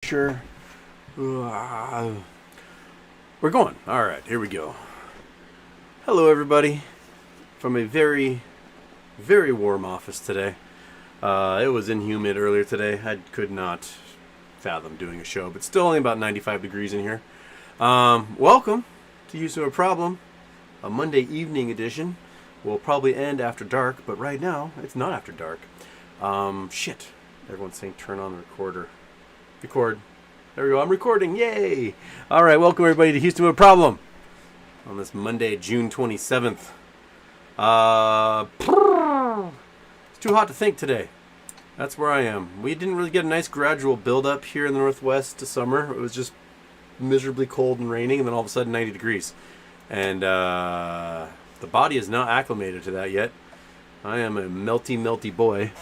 temperature. We're going. All right, here we go. Hello, everybody. From a very, very warm office today. It was inhumid earlier today. I could not fathom doing a show, but still only about 95 degrees in here. Welcome to Used to a Problem, a Monday evening edition. Will probably end after dark, but right now it's not after dark. Shit. Everyone's saying turn on the recorder. Record. There we go. I'm recording. Yay! All right. Welcome everybody to Houston with a Problem on this Monday, June 27th. It's too hot to think today. That's where I am. We didn't really get a nice gradual build up here in the Northwest to summer. It was just miserably cold and raining, and then all of a sudden 90 degrees. And the body is not acclimated to that yet. I am a melty boy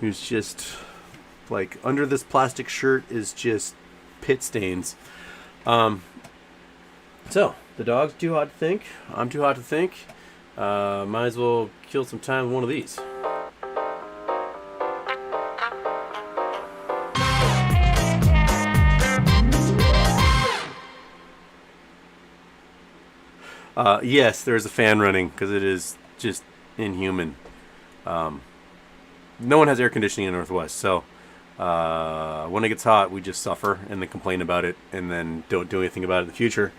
who's just like under this plastic shirt is just pit stains. So the dog's too hot to think. I'm too hot to think. Might as well kill some time with one of these. Yes, there's a fan running because it is just inhuman. No one has air conditioning in the Northwest, so when it gets hot, we just suffer and then complain about it and then don't do anything about it in the future.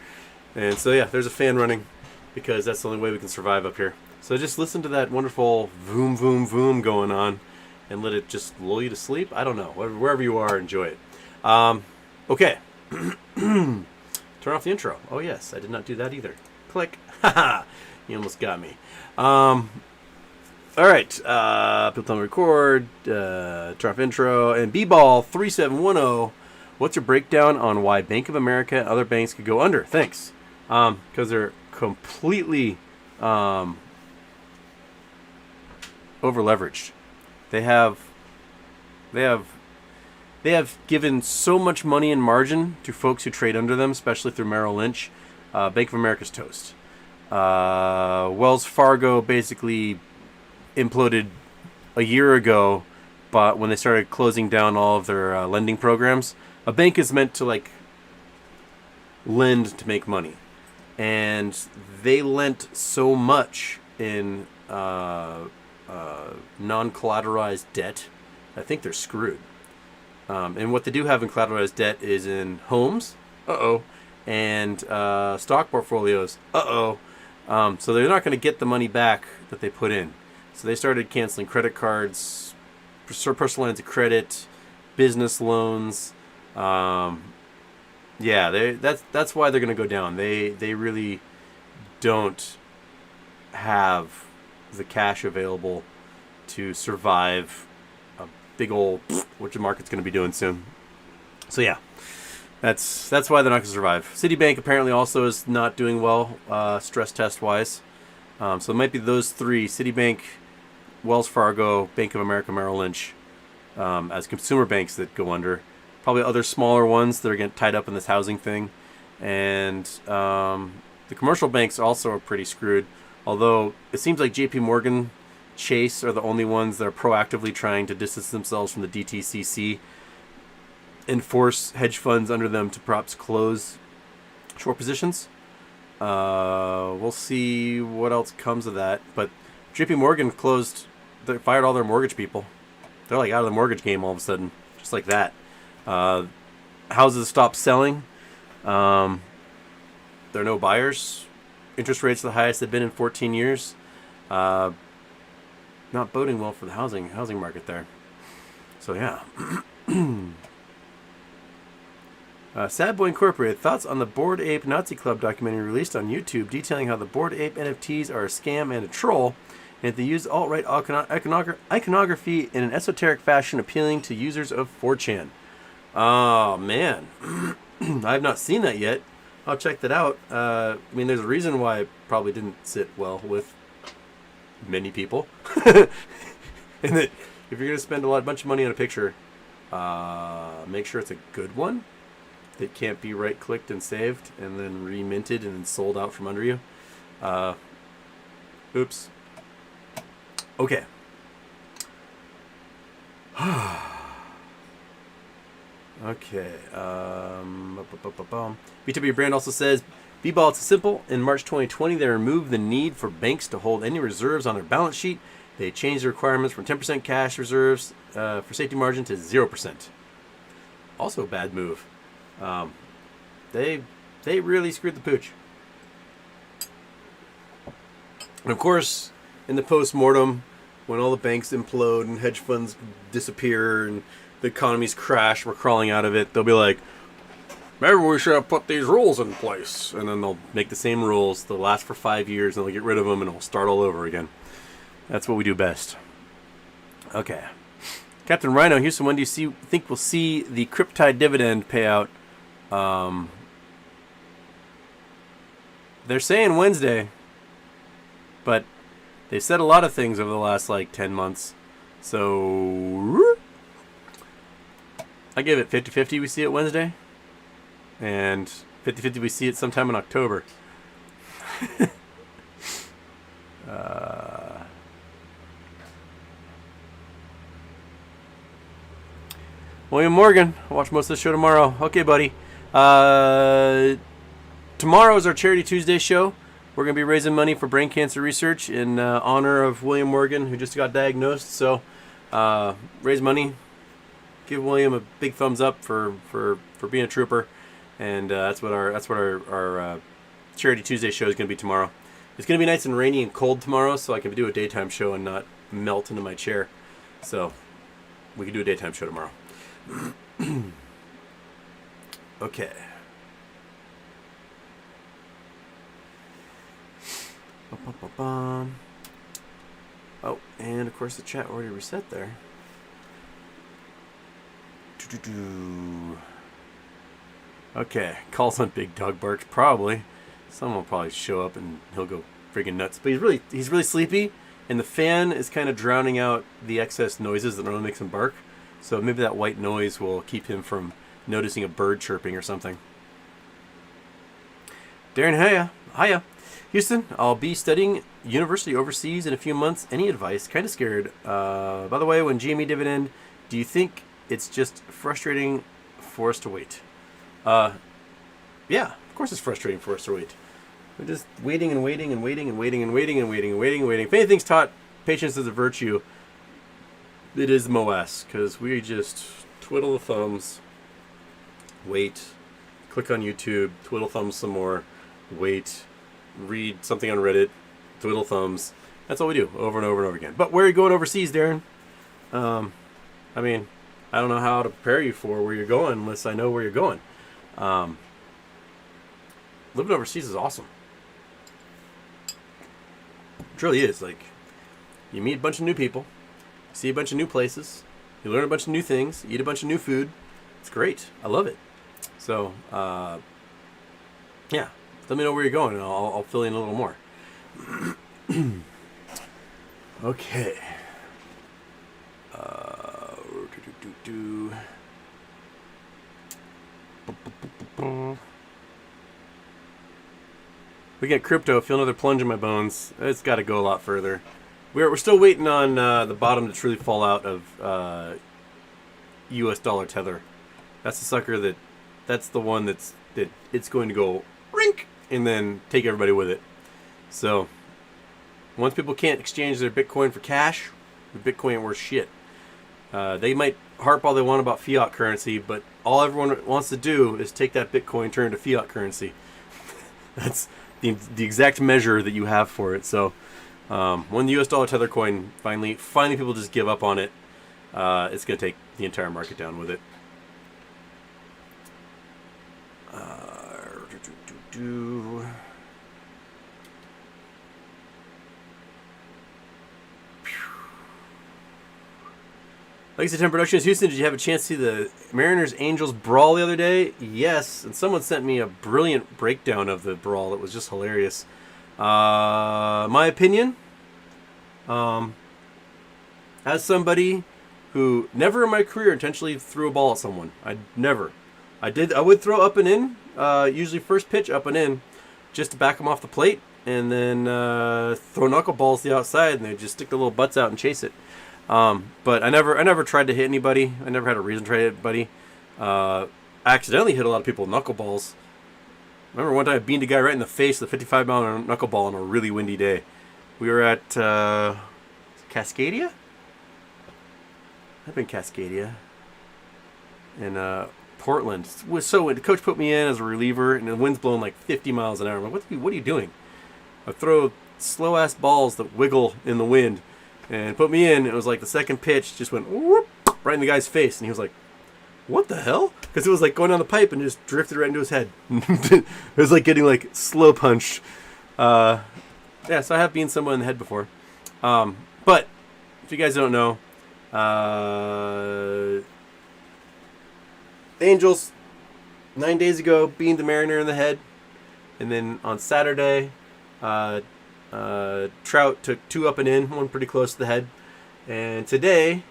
And so, yeah, there's a fan running because that's the only way we can survive up here. So just listen to that wonderful voom, voom, voom going on and let it just lull you to sleep. I don't know. Wherever you are, enjoy it. Okay. Turn off the intro. Oh, yes, I did not do that either. Click. Haha. You almost got me. All right. People tell me record. Turn off intro. And B-Ball 3710. What's your breakdown on why Bank of America and other banks could go under? Thanks. Because they're completely over leveraged. They have given so much money in margin to folks who trade under them, especially through Merrill Lynch. Bank of America's toast. Wells Fargo basically imploded a year ago, but when they started closing down all of their lending programs. A bank is meant to like lend to make money, and they lent so much in non-collateralized debt. I think they're screwed. And what they do have in collateralized debt is in homes. And stock portfolios. So they're not going to get the money back that they put in. So they started canceling credit cards, personal lines of credit, business loans. That's why they're going to go down. They really don't have the cash available to survive a big old which the market's going to be doing soon. So yeah. That's why they're not going to survive. Citibank apparently also is not doing well, stress test wise. So it might be those three: Citibank, Wells Fargo, Bank of America, Merrill Lynch, as consumer banks that go under. Probably other smaller ones that are getting tied up in this housing thing, and the commercial banks also are pretty screwed. Although it seems like J.P. Morgan, Chase are the only ones that are proactively trying to distance themselves from the DTCC. And force hedge funds under them to perhaps close short positions. We'll see what else comes of that. But JP Morgan they fired all their mortgage people. They're like out of the mortgage game all of a sudden, just like that. Houses stopped selling. There are no buyers. Interest rates are the highest they've been in 14 years. Not boding well for the housing market there. So yeah. Sad Boy Incorporated, thoughts on the Bored Ape Nazi Club documentary released on YouTube detailing how the Bored Ape NFTs are a scam and a troll, and they use alt-right iconography in an esoteric fashion appealing to users of 4chan. Oh, man. I have not seen that yet. I'll check that out. There's a reason why it probably didn't sit well with many people. And that if you're going to spend a bunch of money on a picture, make sure it's a good one. That can't be right-clicked and saved and then reminted and then sold out from under you. Oops. Okay. Okay. BW Brand also says, B-Ball, it's simple. In March 2020, they removed the need for banks to hold any reserves on their balance sheet. They changed the requirements from 10% cash reserves for safety margin to 0%. Also a bad move. They really screwed the pooch. And of course, in the post-mortem, when all the banks implode and hedge funds disappear and the economies crash, we're crawling out of it, they'll be like, maybe we should have put these rules in place. And then they'll make the same rules. They'll last for 5 years, and they'll get rid of them, and it'll start all over again. That's what we do best. Okay. Captain Rhino, Houston, when do you think we'll see the Cryptide dividend payout? They're saying Wednesday, but they've said a lot of things over the last, 10 months. So, I give it 50-50 we see it Wednesday. And 50-50 we see it sometime in October. William Morgan, I'll watch most of the show tomorrow. Okay, buddy. Tomorrow is our Charity Tuesday show. We're going to be raising money for brain cancer research in honor of William Morgan, who just got diagnosed. So, raise money. Give William a big thumbs up for being a trooper. And that's what our Charity Tuesday show is going to be tomorrow. It's going to be nice and rainy and cold tomorrow, so I can do a daytime show and not melt into my chair. So we can do a daytime show tomorrow. Okay. Oh, and of course the chat already reset there. Okay, calls on Big Dog barks. Probably. Someone will probably show up and he'll go friggin' nuts. But he's really sleepy, and the fan is kind of drowning out the excess noises that normally makes him bark. So maybe that white noise will keep him from noticing a bird chirping or something. Darren, hiya. Houston, I'll be studying university overseas in a few months. Any advice? Kind of scared. By the way, when GME dividend, do you think it's just frustrating for us to wait? Yeah, of course it's frustrating for us to wait. We're just waiting and waiting and waiting and waiting and waiting and waiting and waiting and waiting. If anything's taught patience as a virtue, it is MOS, because we just twiddle the thumbs, wait, click on YouTube, twiddle thumbs some more, wait, read something on Reddit, twiddle thumbs. That's all we do over and over and over again. But where are you going overseas, Darren? I mean, I don't know how to prepare you for where you're going unless I know where you're going. Living overseas is awesome. It really is. Like, you meet a bunch of new people, see a bunch of new places, you learn a bunch of new things, eat a bunch of new food. It's great. I love it. So, yeah, let me know where you're going, and I'll fill in a little more. Okay. We get crypto. Feel another plunge in my bones. It's got to go a lot further. We're still waiting on the bottom to truly fall out of U.S. dollar tether. That's the sucker that's the one that it's going to go rink and then take everybody with it. So once people can't exchange their Bitcoin for cash, the Bitcoin ain't worth shit. They might harp all they want about fiat currency, but all everyone wants to do is take that Bitcoin, turn it to fiat currency. That's the exact measure that you have for it. So when the US dollar tether coin finally people just give up on it, it's going to take the entire market down with it. Legacy 10 Productions, Houston, did you have a chance to see the Mariners-Angels brawl the other day? Yes, and someone sent me a brilliant breakdown of the brawl. It was just hilarious. My opinion, as somebody who never in my career intentionally threw a ball at someone. I would throw up and in, usually first pitch up and in, just to back them off the plate, and then throw knuckleballs to the outside, and they just stick their little butts out and chase it. But I never tried to hit anybody. I never had a reason to try to hit anybody. Accidentally hit a lot of people with knuckleballs. Remember one time I beamed a guy right in the face with a 55-mile knuckleball on a really windy day. We were at Cascadia? I've been Cascadia. In Portland. So the coach put me in as a reliever, and the wind's blowing like 50 miles an hour. I'm like, what are you doing? I throw slow-ass balls that wiggle in the wind, and put me in. It was like the second pitch just went whoop, right in the guy's face, and he was like, what the hell? Because it was like going down the pipe and just drifted right into his head. It was like getting like slow punched. Yeah, so I have been someone in the head before. But if you guys don't know, the Angels 9 days ago beamed the Mariner in the head, and then on Saturday, Trout took 2 up and in, one pretty close to the head, and today,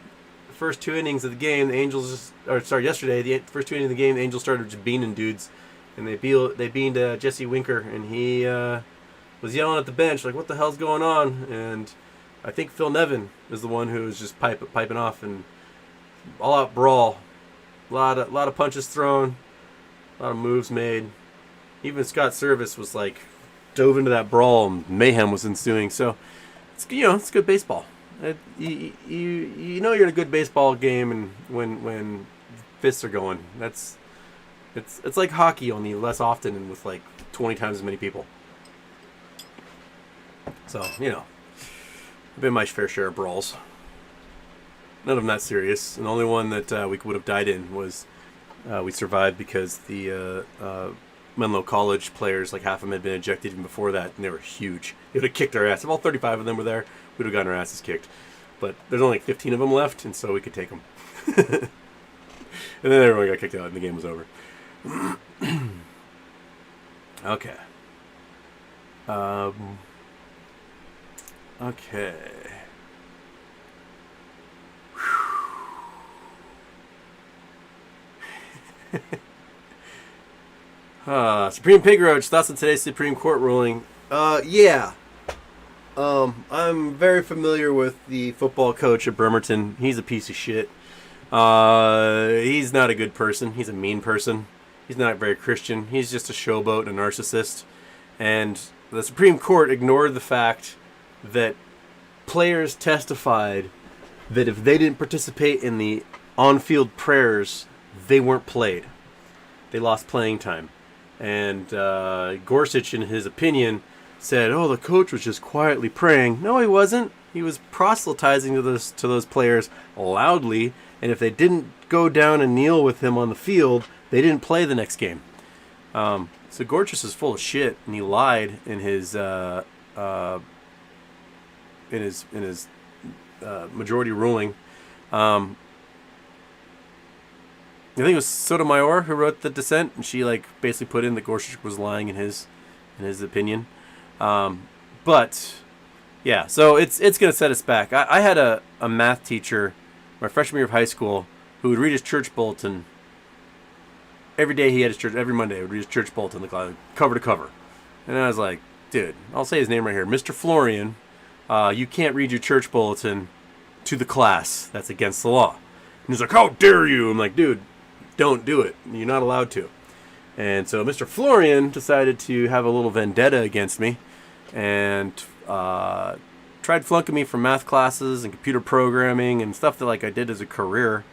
the first 2 innings of the game, the Angels yesterday, the first 2 innings of the game, the Angels started just beaning dudes, and they beaned Jesse Winker, and he was yelling at the bench like, "What the hell's going on?" And I think Phil Nevin is the one who was just piping off, and all out brawl. A lot of punches thrown, a lot of moves made. Even Scott Service was like dove into that brawl, and mayhem was ensuing. So it's it's good baseball. You know you're in a good baseball game, and when fists are going, it's like hockey, only less often and with like 20 times as many people. So I've been my fair share of brawls. None of them that serious. And the only one that we would have died in was we survived because the Menlo College players, like half of them had been ejected even before that, and they were huge. They would have kicked our ass. If all 35 of them were there, we'd have gotten our asses kicked. But there's only like 15 of them left, and so we could take them. And then everyone got kicked out, and the game was over. Okay. Okay. Supreme Pig Roach, thoughts on today's Supreme Court ruling? Yeah. I'm very familiar with the football coach at Bremerton. He's a piece of shit. He's not a good person. He's a mean person. He's not very Christian. He's just a showboat and a narcissist. And the Supreme Court ignored the fact that players testified that if they didn't participate in the on-field prayers, they weren't played. They lost playing time. And Gorsuch, in his opinion, said, "Oh, the coach was just quietly praying." No, he wasn't. He was proselytizing to those players loudly, and if they didn't go down and kneel with him on the field, they didn't play the next game. So Gorsuch is full of shit, and he lied in his majority ruling. I think it was Sotomayor who wrote the dissent, and she basically put in that Gorsuch was lying in his opinion. But yeah, so it's gonna set us back. I had a math teacher my freshman year of high school who would read his church bulletin every day. He had his church every Monday. He would read his church bulletin, cover to cover. And I was like, dude, I'll say his name right here, Mr. Florian. You can't read your church bulletin to the class. That's against the law. And he's like, how dare you? I'm like, dude, don't do it. You're not allowed to. And so Mr. Florian decided to have a little vendetta against me and tried flunking me from math classes and computer programming and stuff that I did as a career.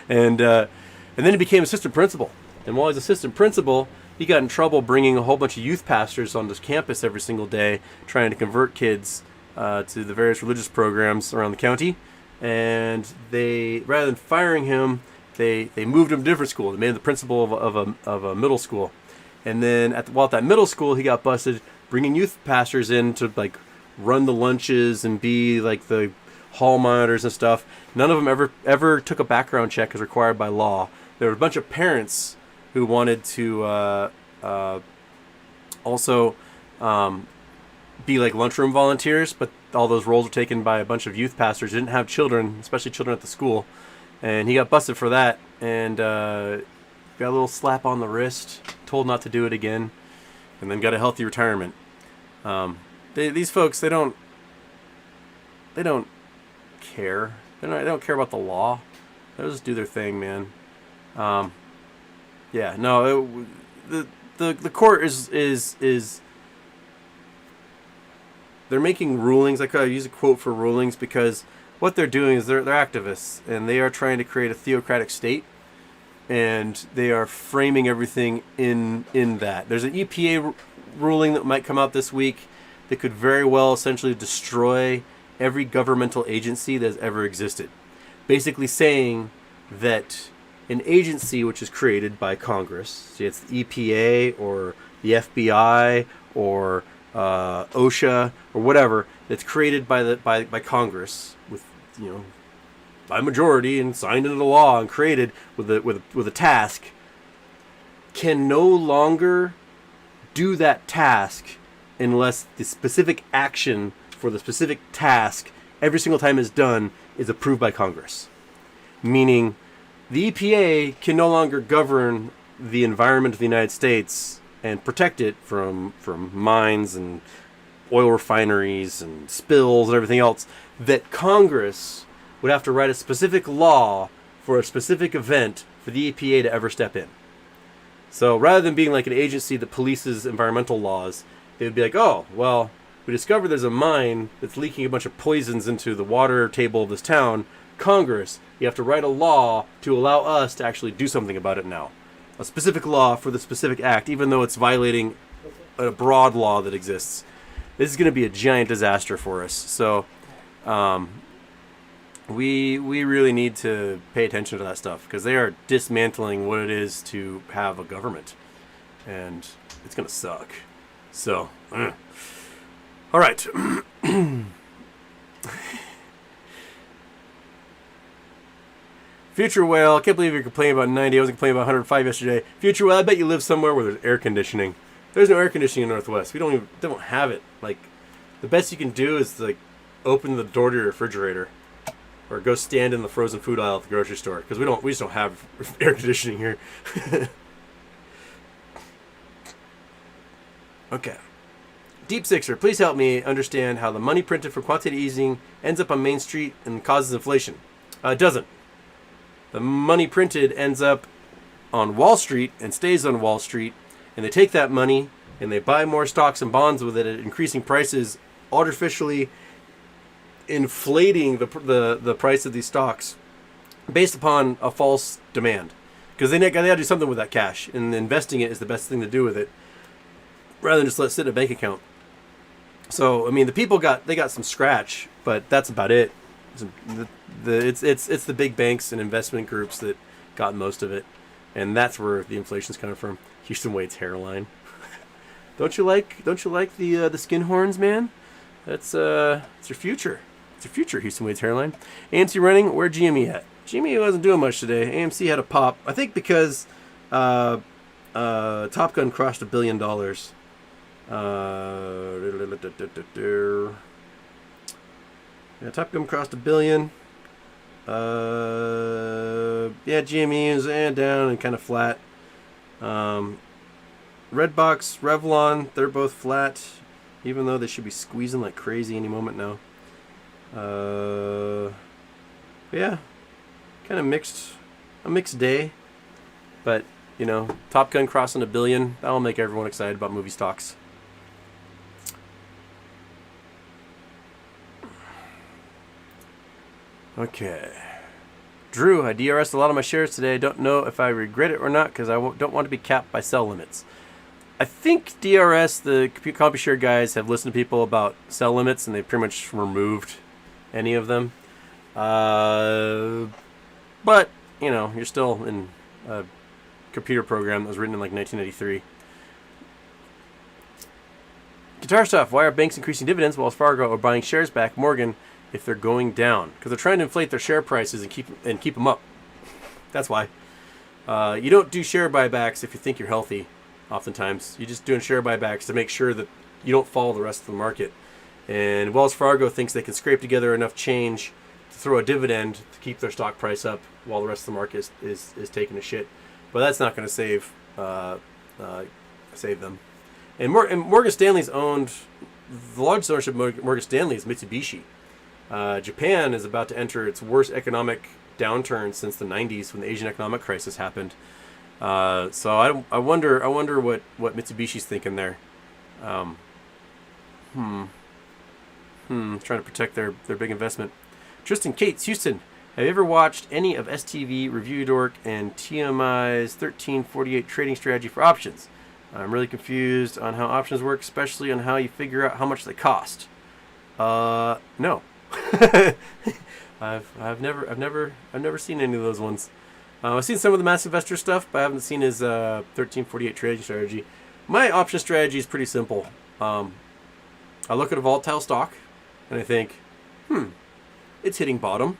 and then he became assistant principal. And while he's assistant principal, he got in trouble bringing a whole bunch of youth pastors on this campus every single day, trying to convert kids to the various religious programs around the county. And they, rather than firing him, they moved him to a different school. They made him the principal of a middle school. And then while at that middle school, he got busted bringing youth pastors in to run the lunches and be the hall monitors and stuff. None of them ever took a background check as required by law. There were a bunch of parents who wanted to also be lunchroom volunteers, but all those roles were taken by a bunch of youth pastors who didn't have children, especially children at the school. And he got busted for that, and got a little slap on the wrist, told not to do it again, and then got a healthy retirement. These folks, they don't care. They don't care about the law. They'll just do their thing, man. Yeah, no, the court is they're making rulings. I use a quote for rulings because what they're doing is they're activists and they are trying to create a theocratic state, and they are framing everything in that. There's an EPA ruling that might come out this week that could very well essentially destroy every governmental agency that has ever existed. Basically saying that an agency which is created by Congress, see it's the EPA or the FBI or OSHA or whatever, that's created by Congress with by majority and signed into law and created with a task, can no longer do that task unless the specific action for the specific task every single time is done is approved by Congress. Meaning the EPA can no longer govern the environment of the United States and protect it from mines and oil refineries and spills and everything else, that Congress would have to write a specific law for a specific event for the EPA to ever step in. So rather than being like an agency that polices environmental laws, it would be like, oh, well, we discovered there's a mine that's leaking a bunch of poisons into the water table of this town. Congress, you have to write a law to allow us to actually do something about it now. A specific law for the specific act, even though it's violating a broad law that exists. This is going to be a giant disaster for us. So we really need to pay attention to that stuff, because they are dismantling what it is to have a government. And it's going to suck. So, all right. Future Whale, I can't believe you're complaining about 90. I was complaining about 105 yesterday. Future Whale, I bet you live somewhere where there's air conditioning. There's no air conditioning in Northwest. We don't have it. Like, the best you can do is like open the door to your refrigerator, or go stand in the frozen food aisle at the grocery store, because we just don't have air conditioning here. Okay. Deep Sixer, please help me understand how the money printed for quantitative easing ends up on Main Street and causes inflation. It doesn't. The money printed ends up on Wall Street and stays on Wall Street, and they take that money and they buy more stocks and bonds with it at increasing prices, artificially inflating the price of these stocks based upon a false demand. Because they got to do something with that cash, and investing it is the best thing to do with it, rather than just let it sit in a bank account. So, I mean, the people got some scratch, but that's about it. It's the big banks and investment groups that got most of it, and that's where the inflation's coming from. Houston Wade's hairline. Don't you like the skin horns, man? It's your future. It's your future, Houston Wade's hairline. AMC running. Where GME at? GME wasn't doing much today. AMC had a pop. I think because Top Gun crossed $1 billion. Yeah, Top Gun crossed $1 billion. Yeah, GME is down and kind of flat. Redbox, Revlon, they're both flat, even though they should be squeezing like crazy any moment now. Yeah, kind of a mixed day. But, Top Gun crossing $1 billion, that'll make everyone excited about movie stocks. Okay. Drew, I DRS'd a lot of my shares today. I don't know if I regret it or not, because I don't want to be capped by sell limits. I think DRS, the CompuShare guys, have listened to people about sell limits, and they pretty much removed any of them. But, you're still in a computer program that was written in like 1983. Guitar Stuff, why are banks increasing dividends while Wells Fargo are buying shares back? Morgan, if they're going down, because they're trying to inflate their share prices and keep them up. That's why. You don't do share buybacks if you think you're healthy. Oftentimes, you're just doing share buybacks to make sure that you don't follow the rest of the market. And Wells Fargo thinks they can scrape together enough change to throw a dividend to keep their stock price up while the rest of the market is taking a shit. But that's not going to save them. And Morgan Stanley's owned, the largest ownership of Morgan Stanley is Mitsubishi. Japan is about to enter its worst economic downturn since the 90s when the Asian economic crisis happened. So I wonder what Mitsubishi's thinking there. Trying to protect their big investment. Tristan Cates, Houston. Have you ever watched any of STV, Review Dork, and TMI's 1348 trading strategy for options? I'm really confused on how options work, especially on how you figure out how much they cost. No. I've never seen any of those ones. I've seen some of the Massive Investor stuff, but I haven't seen his 1348 trading strategy. My option strategy is pretty simple. I look at a volatile stock, and I think, it's hitting bottom.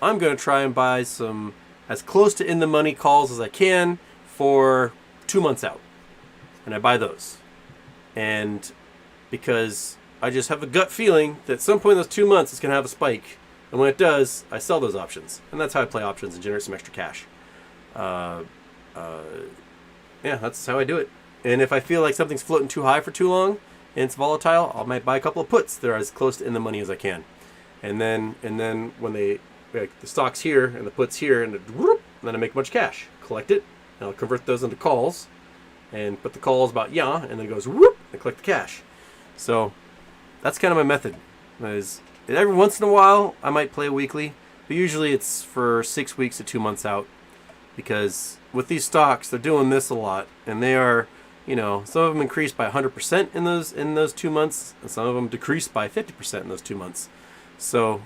I'm going to try and buy some as close to in the money calls as I can for 2 months out. And I buy those. And because I just have a gut feeling that at some point in those 2 months it's going to have a spike. And when it does, I sell those options. And that's how I play options and generate some extra cash. Yeah, that's how I do it. And if I feel like something's floating too high for too long and it's volatile, I might buy a couple of puts that are as close to in the money as I can. And then when they, like the stock's here and the puts here, and then I make a bunch of cash. Collect it, and I'll convert those into calls, and put the calls about and then it goes whoop, and collect the cash. So that's kind of my method. Is every once in a while I might play a weekly, but usually it's for 6 weeks to 2 months out, because with these stocks they're doing this a lot, and they are, some of them increased by 100% in those 2 months, and some of them decreased by 50% in those 2 months. So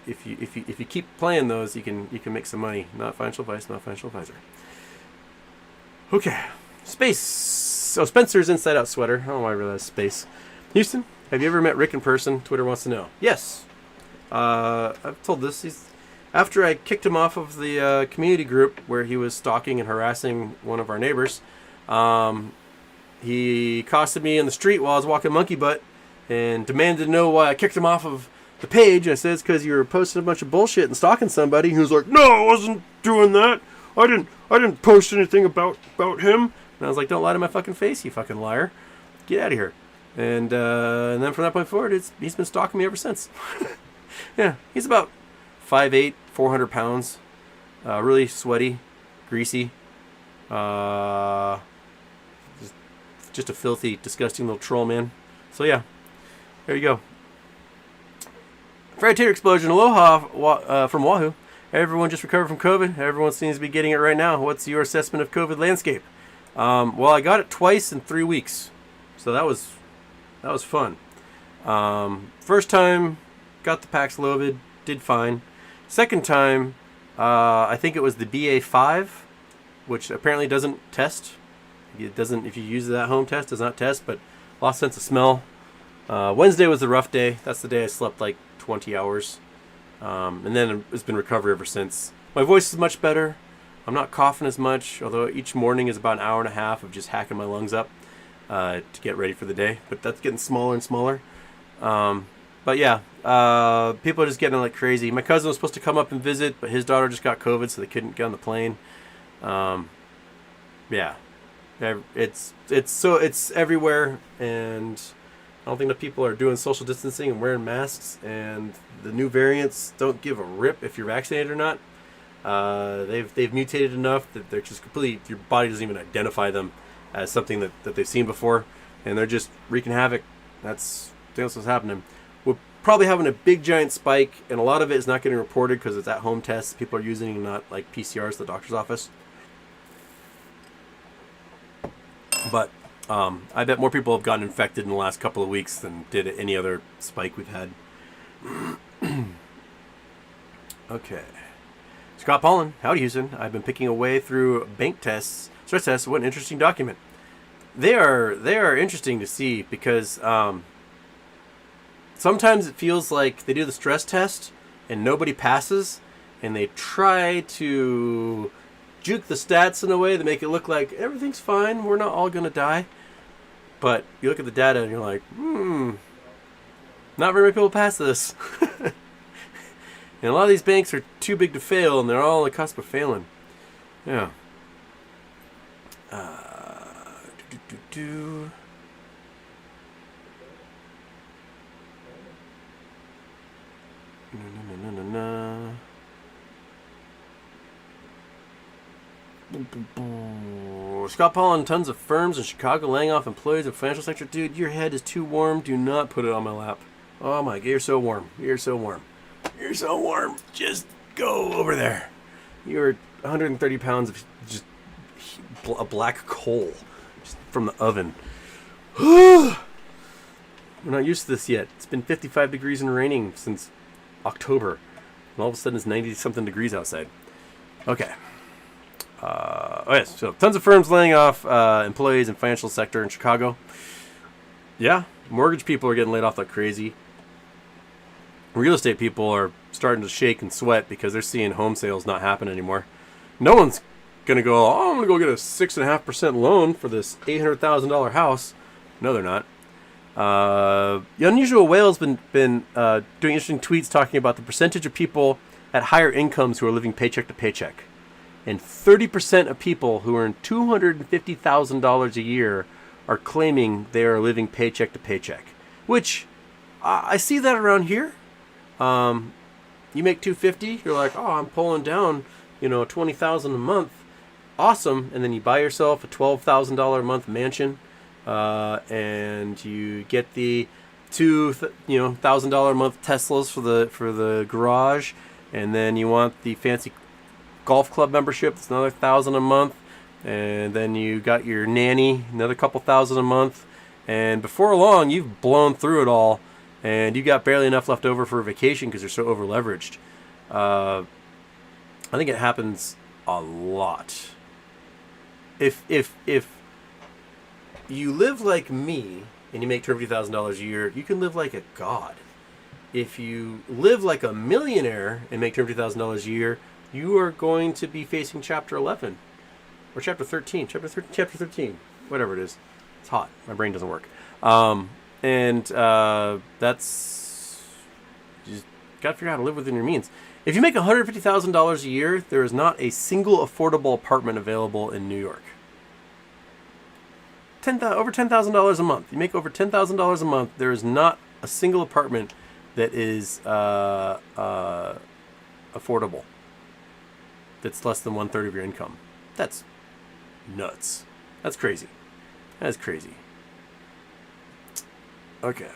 if you keep playing those, you can make some money. Not financial advice, not financial advisor. Okay, space. So Spencer's Inside Out sweater. I don't know why I realized space. Houston, have you ever met Rick in person? Twitter wants to know. Yes. I've told this. After I kicked him off of the community group where he was stalking and harassing one of our neighbors, he accosted me in the street while I was walking monkey butt and demanded to know why I kicked him off of the page. And I said, it's because you were posting a bunch of bullshit and stalking somebody. He was like, no, I wasn't doing that. I didn't post anything about him. And I was like, don't lie to my fucking face, you fucking liar. Get out of here. And then from that point forward, he's been stalking me ever since. Yeah, he's about 5'8", 400 pounds. Really sweaty, greasy. Just a filthy, disgusting little troll, man. So yeah, there you go. Fried tater explosion. Aloha from Wahoo. Everyone just recovered from COVID. Everyone seems to be getting it right now. What's your assessment of COVID landscape? Well, I got it twice in 3 weeks, so that was fun. First time, got the Paxlovid, did fine. Second time, I think it was the BA5, which apparently doesn't test. It doesn't, if you use that home test, does not test, but lost sense of smell. Wednesday was a rough day. That's the day I slept like 20 hours. And then it's been recovery ever since. My voice is much better. I'm not coughing as much, although each morning is about an hour and a half of just hacking my lungs up to get ready for the day. But that's getting smaller and smaller. But yeah, people are just getting like crazy. My cousin was supposed to come up and visit, but his daughter just got COVID, so they couldn't get on the plane. Yeah, it's everywhere, and I don't think that people are doing social distancing and wearing masks, and the new variants don't give a rip if you're vaccinated or not. They've mutated enough that they're just completely, your body doesn't even identify them as something that they've seen before, and they're just wreaking havoc. I think that's what's happening. We're probably having a big giant spike, and a lot of it is not getting reported because it's at home tests people are using, and not like PCRs at the doctor's office. But I bet more people have gotten infected in the last couple of weeks than did any other spike we've had. Okay. Scott Paulin, howdy Houston. I've been picking away through bank tests, stress tests. What an interesting document. They are interesting to see because sometimes it feels like they do the stress test and nobody passes, and they try to juke the stats in a way that make it look like everything's fine, we're not all going to die. But you look at the data and you're like, not very many people pass this. And a lot of these banks are too big to fail, and they're all on the cusp of failing. Yeah. Scott Paul and tons of firms in Chicago laying off employees of the financial sector. Dude, your head is too warm. Do not put it on my lap. Oh my God, you're so warm. You're so warm. You're so warm. Just go over there. You're 130 pounds of just a black coal just from the oven. We're not used to this yet. It's been 55 degrees and raining since October. And all of a sudden it's 90-something degrees outside. Okay. Yes, so tons of firms laying off employees in financial sector in Chicago. Yeah, mortgage people are getting laid off like crazy. Real estate people are starting to shake and sweat because they're seeing home sales not happen anymore. No one's going to go, I'm going to go get a 6.5% loan for this $800,000 house. No, they're not. The Unusual Whale's been doing interesting tweets talking about the percentage of people at higher incomes who are living paycheck to paycheck. And 30% of people who earn $250,000 a year are claiming they are living paycheck to paycheck. Which, I see that around here. You make $250, you're like, oh, I'm pulling down, $20,000 a month. Awesome. And then you buy yourself a $12,000 a month mansion. And you get the $2,000 a month Teslas for the garage. And then you want the fancy golf club membership, that's another $1,000 a month, and then you got your nanny, another couple $1,000 a month, and before long you've blown through it all, and you got barely enough left over for a vacation because you're so over leveraged. I think it happens a lot. If you live like me and you make $250,000 a year, you can live like a god. If you live like a millionaire and make $250,000 a year, you are going to be facing Chapter 11 or Chapter 13, Chapter 13, whatever it is. It's hot. My brain doesn't work. That's you just got to figure out how to live within your means. If you make $150,000 a year, there is not a single affordable apartment available in New York. Over $10,000 a month. You make over $10,000 a month, there is not a single apartment that is affordable. That's less than 1/3 of your income. That's nuts. That's crazy. That's crazy. Okay.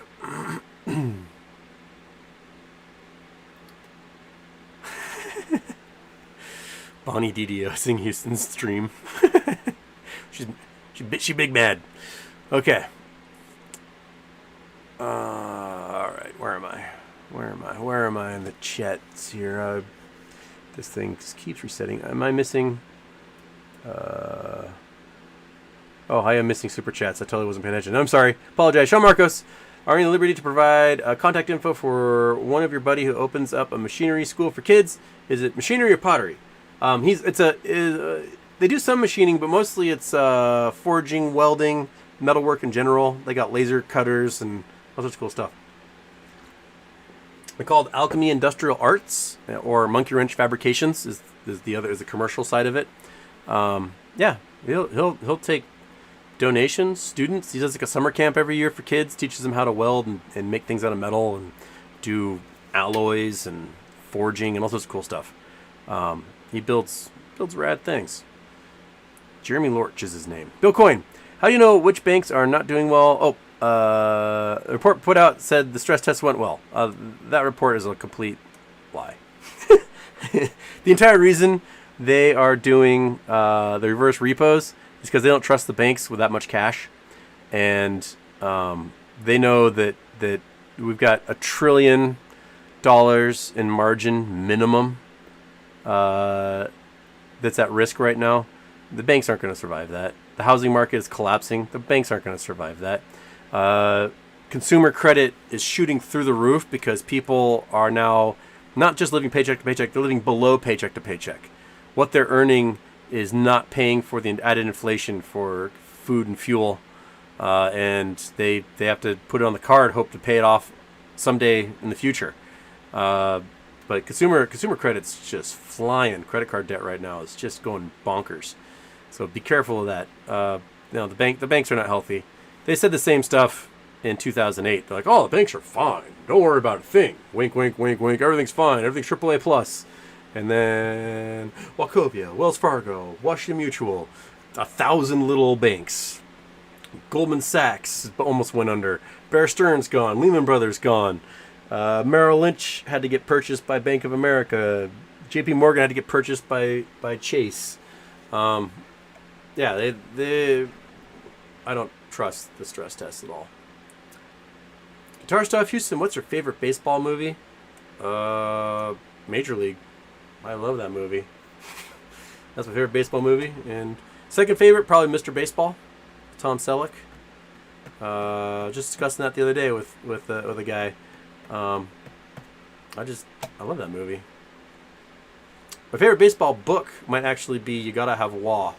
Bonnie DDoSing Houston's stream. She big mad. Okay. All right. Where am I in the chats here? This thing just keeps resetting. Am I missing? I am missing super chats. I totally wasn't paying attention. I'm sorry. Apologize. Sean Marcos, are you at liberty to provide contact info for one of your buddy who opens up a machinery school for kids? Is it machinery or pottery? They do some machining, but mostly it's forging, welding, metalwork in general. They got laser cutters and all sorts of cool stuff. They're called Alchemy Industrial Arts, or Monkey Wrench Fabrications is the commercial side of it. He'll take donations, students. He does like a summer camp every year for kids, teaches them how to weld and make things out of metal and do alloys and forging and all sorts of cool stuff. He builds rad things. Jeremy Lorch is his name. Bill Coyne, how do you know which banks are not doing well? A report put out said the stress test went well. That report is a complete lie. The entire reason they are doing the reverse repos is because they don't trust the banks with that much cash, and they know that we've got $1 trillion in margin minimum that's at risk right now. The banks aren't going to survive that. The housing market is collapsing. The banks aren't going to survive that. Consumer credit is shooting through the roof because people are now not just living paycheck to paycheck, they're living below paycheck to paycheck. What they're earning is not paying for the added inflation for food and fuel, and they have to put it on the card, hope to pay it off someday in the future. But consumer credit's just flying. Credit card debt right now is just going bonkers. So be careful of that. The banks are not healthy. They said the same stuff in 2008. They're like, oh, the banks are fine. Don't worry about a thing. Wink, wink, wink, wink. Everything's fine. Everything's AAA plus. And then Wachovia, Wells Fargo, Washington Mutual, 1,000 little banks. Goldman Sachs almost went under. Bear Stearns gone. Lehman Brothers gone. Merrill Lynch had to get purchased by Bank of America. JP Morgan had to get purchased by Chase. Yeah, they I don't trust the stress test at all. Guitar Stuff Houston, what's your favorite baseball movie? Major League. I love that movie. That's my favorite baseball movie. And second favorite, probably Mr. Baseball, Tom Selleck. Just discussing that the other day with a guy. I love that movie. My favorite baseball book might actually be You Gotta Have Wa,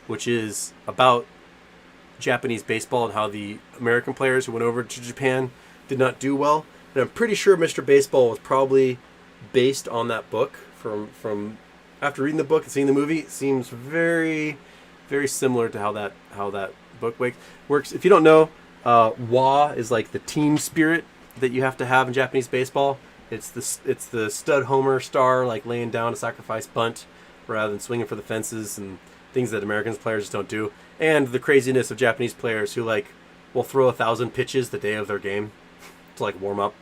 which is about Japanese baseball and how the American players who went over to Japan did not do well. And I'm pretty sure Mr. Baseball was probably based on that book. From after reading the book and seeing the movie, it seems very, very similar to how that book works. If you don't know, Wa is like the team spirit that you have to have in Japanese baseball. It's the stud homer star, like laying down a sacrifice bunt rather than swinging for the fences and things that American players just don't do. And the craziness of Japanese players who will throw 1,000 pitches the day of their game to warm up.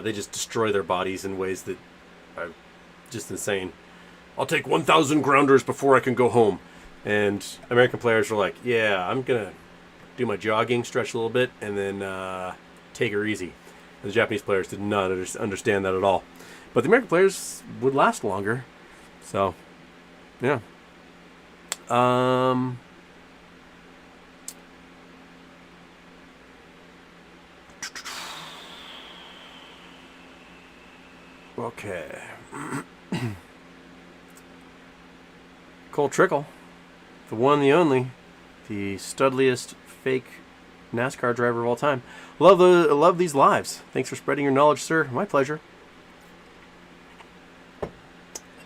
They just destroy their bodies in ways that are just insane. I'll take 1,000 grounders before I can go home. And American players were like, yeah, I'm going to do my jogging, stretch a little bit, and then take her easy. And the Japanese players did not understand that at all. But the American players would last longer. So, yeah. Okay. Cole Trickle, the one, the only, the studliest fake NASCAR driver of all time. Love these lives. Thanks for spreading your knowledge, sir. My pleasure.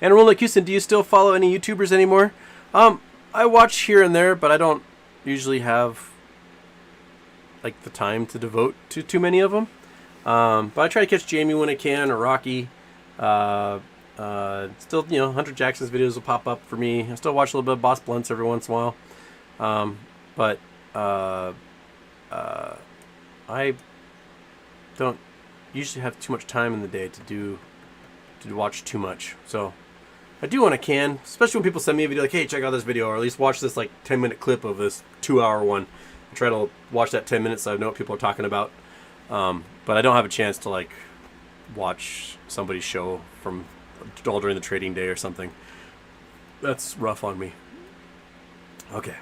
And Rollingbay Houston, do you still follow any YouTubers anymore? I watch here and there, but I don't usually have the time to devote to too many of them. But I try to catch Jamie when I can, or Rocky. Still, Hunter Jackson's videos will pop up for me. I still watch a little bit of Boss Blunts every once in a while. But I don't usually have too much time in the day to watch too much. So I do when I can, especially when people send me a video like, hey, check out this video, or at least watch this 10-minute clip of this 2-hour one. I try to watch that 10 minutes so I know what people are talking about. But I don't have a chance to watch somebody's show from all during the trading day or something. That's rough on me. Okay.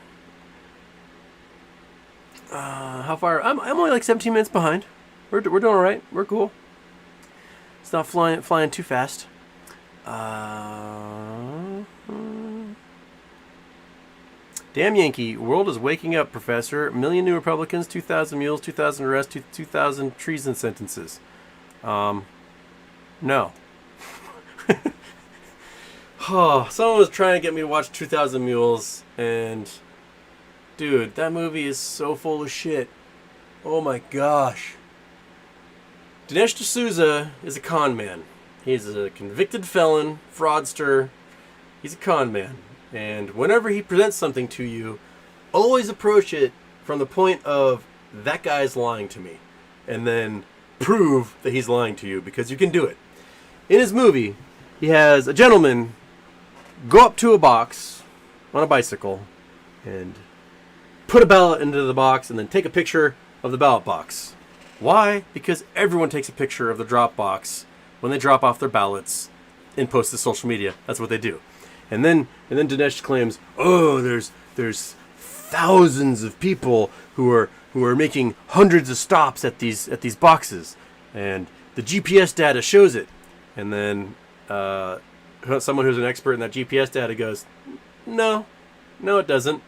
How far? I'm only 17 minutes behind. We're doing all right. We're cool. It's not flying too fast. Damn Yankee, world is waking up, Professor. Million new Republicans, 2,000 mules, 2,000 arrests, 2,000 treason sentences. No. Someone was trying to get me to watch 2,000 Mules, and dude, that movie is so full of shit. Oh my gosh. Dinesh D'Souza is a con man. He's a convicted felon, fraudster. He's a con man. And whenever he presents something to you, always approach it from the point of, that guy's lying to me. And then prove that he's lying to you, because you can do it. In his movie, he has a gentleman go up to a box on a bicycle and put a ballot into the box and then take a picture of the ballot box. Why? Because everyone takes a picture of the drop box when they drop off their ballots and post to social media. That's what they do. And then Dinesh claims, oh, there's thousands of people who are making hundreds of stops at these boxes, and the GPS data shows it. And then someone who's an expert in that GPS data goes, no, it doesn't.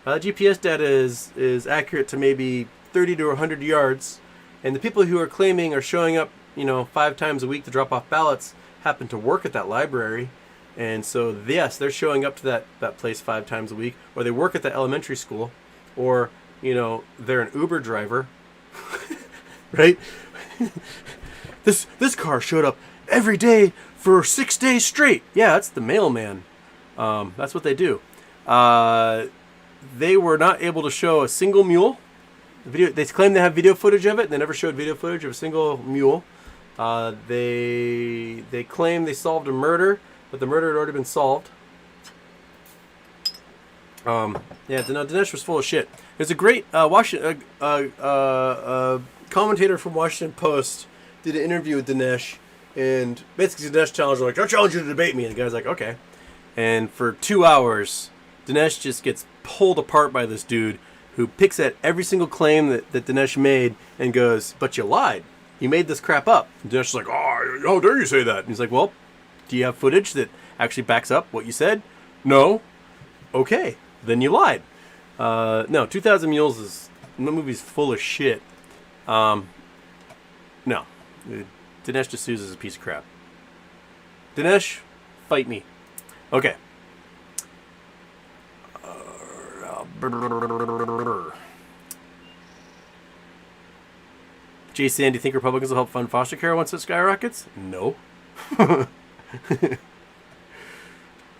GPS data is accurate to maybe 30 to 100 yards, and the people who are claiming are showing up, 5 times a week to drop off ballots happen to work at that library. And so, yes, they're showing up to that place 5 times a week, or they work at the elementary school, or, they're an Uber driver, right? This car showed up every day for 6 days straight. Yeah, that's the mailman. That's what they do. They were not able to show a single mule. They claim they have video footage of it. They never showed video footage of a single mule. They claim they solved a murder, but the murder had already been solved. Yeah, no, Dinesh was full of shit. There's a great commentator from Washington Post did an interview with Dinesh, and basically Dinesh challenged him, like, I challenge you to debate me. And the guy's like, okay. And for 2 hours, Dinesh just gets pulled apart by this dude who picks at every single claim that Dinesh made and goes, but you lied. You made this crap up. And Dinesh's like, oh, how dare you say that? And he's like, well, do you have footage that actually backs up what you said? No. Okay. Then you lied. No, 2,000 Mules is... The movie's full of shit. No. Dinesh D'Souza is a piece of crap. Dinesh, fight me. Okay. Jason, do you think Republicans will help fund foster care once it skyrockets? No.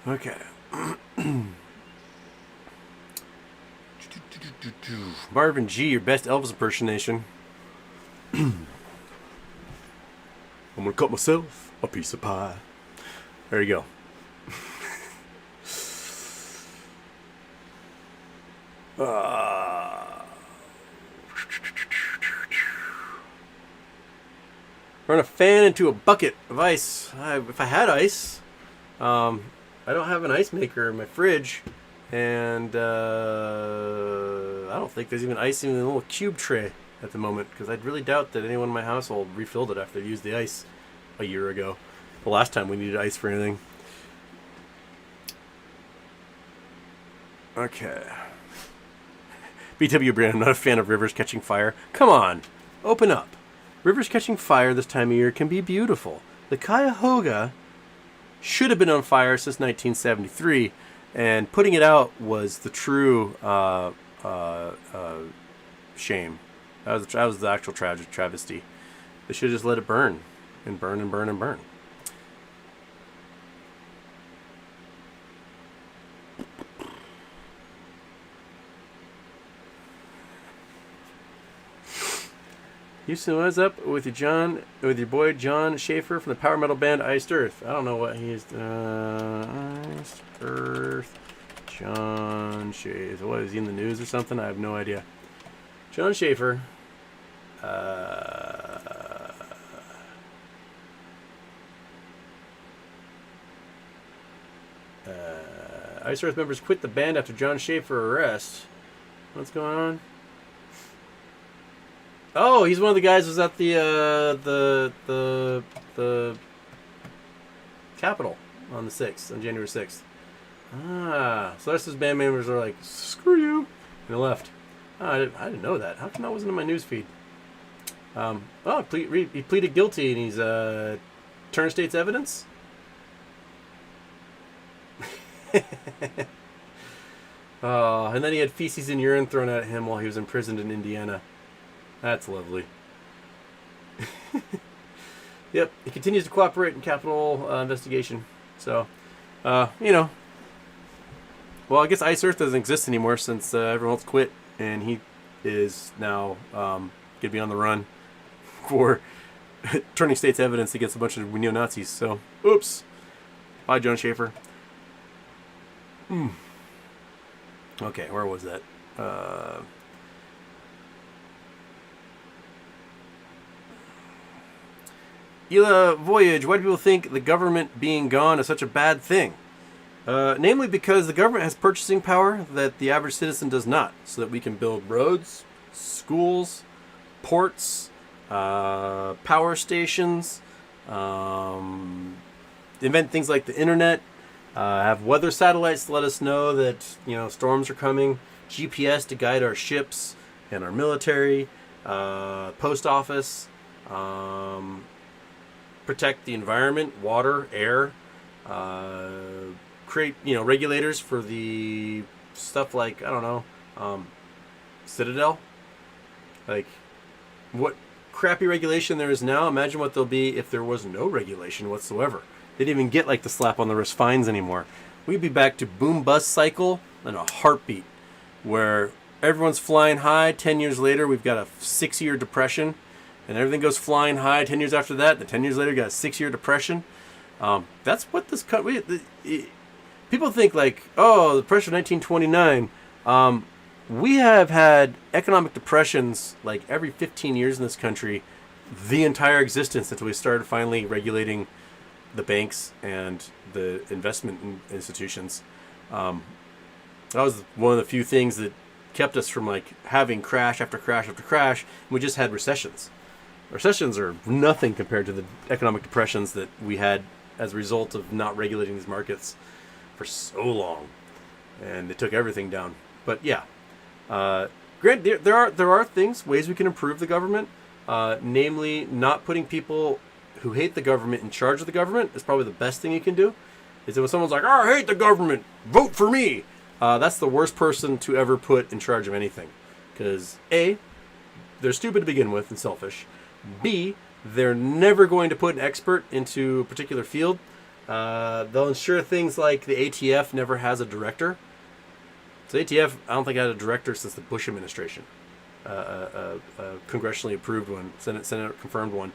Okay. Marvin G, your best Elvis impersonation. I'm gonna cut myself a piece of pie. There you go. Run a fan into a bucket of ice. If I had ice, I don't have an ice maker in my fridge, and I don't think there's even ice in the little cube tray at the moment, because I'd really doubt that anyone in my household refilled it after they used the ice a year ago. The last time we needed ice for anything. Okay. BW Brand, I'm not a fan of rivers catching fire. Come on, open up. Rivers catching fire this time of year can be beautiful. The Cuyahoga should have been on fire since 1973, and putting it out was the true shame. That was the actual travesty. They should have just let it burn, and burn, and burn, and burn. Houston, what's up with your boy John Schaefer from the power metal band Iced Earth? I don't know what he's Iced Earth. John Schaefer. What, is he in the news or something? I have no idea. John Schaefer. Iced Earth members quit the band after John Schaefer arrest. What's going on? Oh, he's one of the guys who was at the Capitol on the 6th, on January 6th. Ah, so that's his band members are like, screw you, and they left. Oh, I didn't know that. How come that wasn't in my news feed? He pleaded guilty and he's turned state's evidence. And then he had feces and urine thrown at him while he was imprisoned in Indiana. That's lovely. Yep, he continues to cooperate in Capitol investigation. So, you know. Well, I guess Ice Earth doesn't exist anymore since everyone else quit, and he is now going to be on the run for turning state's evidence against a bunch of neo-Nazis. So, oops. Bye, John Schaefer. Okay, where was that? Ela Voyage, why do people think the government being gone is such a bad thing? Namely because the government has purchasing power that the average citizen does not, so that we can build roads, schools, ports, power stations, invent things like the internet, have weather satellites to let us know that, you know, storms are coming, GPS to guide our ships and our military, post office, protect the environment, water, air, create, you know, regulators for the stuff like, I don't know, Citadel. Like, what crappy regulation there is now, imagine what there'll be if there was no regulation whatsoever. They didn't even get like the slap on the wrist fines anymore. We'd be back to boom bust cycle in a heartbeat, where everyone's flying high. 10 years later, we've got a 6-year depression, and everything goes flying high. 10 years after that, the 10 years later, you got a 6-year depression. That's what this country. People think like, oh, the depression of 1929. We have had economic depressions like every 15 years in this country, the entire existence, until we started finally regulating the banks and the investment institutions. That was one of the few things that kept us from like having crash after crash after crash. We just had recessions. Recessions are nothing compared to the economic depressions that we had as a result of not regulating these markets for so long, and it took everything down. But yeah, granted, there are things, ways we can improve the government, namely not putting people who hate the government in charge of the government is probably the best thing you can do. Is that when someone's like, oh, I hate the government, vote for me. That's the worst person to ever put in charge of anything. Because A, they're stupid to begin with and selfish. B, they're never going to put an expert into a particular field. They'll ensure things like the ATF never has a director. So ATF, I don't think had a director since the Bush administration. A congressionally approved one, Senate confirmed one.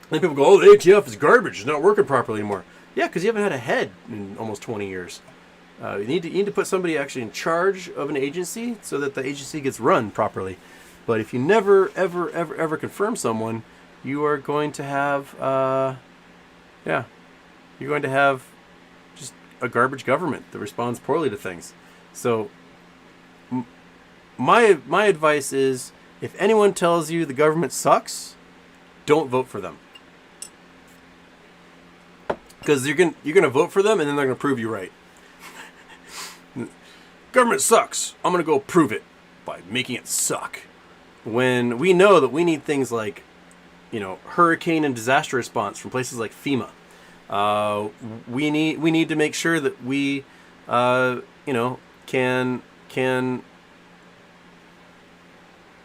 Then people go, oh, the ATF is garbage, it's not working properly anymore. Yeah, because you haven't had a head in almost 20 years. You need to put somebody actually in charge of an agency so that the agency gets run properly. But if you never, ever, ever, ever confirm someone, you are going to have, you're going to have just a garbage government that responds poorly to things. So my advice is, if anyone tells you the government sucks, don't vote for them. Because you're gonna vote for them, and then they're gonna prove you right. Government sucks. I'm gonna go prove it by making it suck. When we know that we need things like, hurricane and disaster response from places like FEMA. We need to make sure that we, can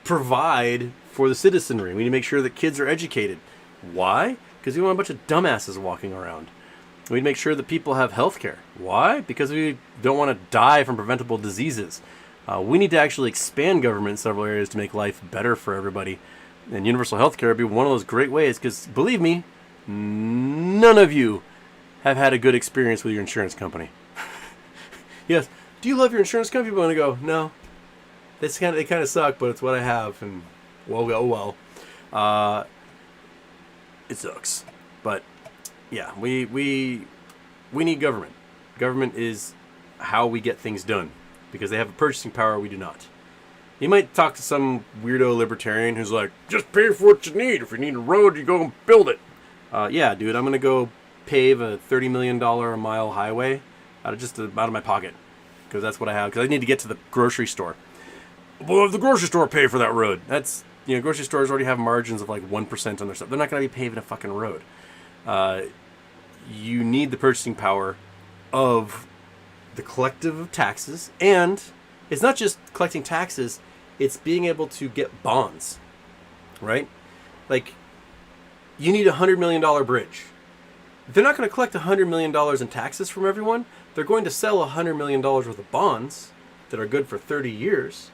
provide for the citizenry. We need to make sure that kids are educated. Why? Because we want a bunch of dumbasses walking around. We need to make sure that people have health care. Why? Because we don't want to die from preventable diseases. We need to actually expand government in several areas to make life better for everybody. And universal health care would be one of those great ways, because believe me, none of you have had a good experience with your insurance company. Yes. Do you love your insurance company? People want to go, no. They kind of suck, but it's what I have, and well. It sucks. But yeah, we need government. Government is how we get things done, because they have a purchasing power we do not. You might talk to some weirdo libertarian who's like, just pay for what you need. If you need a road, you go and build it. Yeah, dude, I'm going to go pave a $30 million a mile highway out of my pocket, because that's what I have, because I need to get to the grocery store. Well, if the grocery store pay for that road, that's, grocery stores already have margins of like 1% on their stuff. They're not going to be paving a fucking road. You need the purchasing power of the collective of taxes, and it's not just collecting taxes, it's being able to get bonds, right? Like, you need a $100 million bridge. They're not going to collect $100 million in taxes from everyone. They're going to sell $100 million worth of bonds that are good for 30 years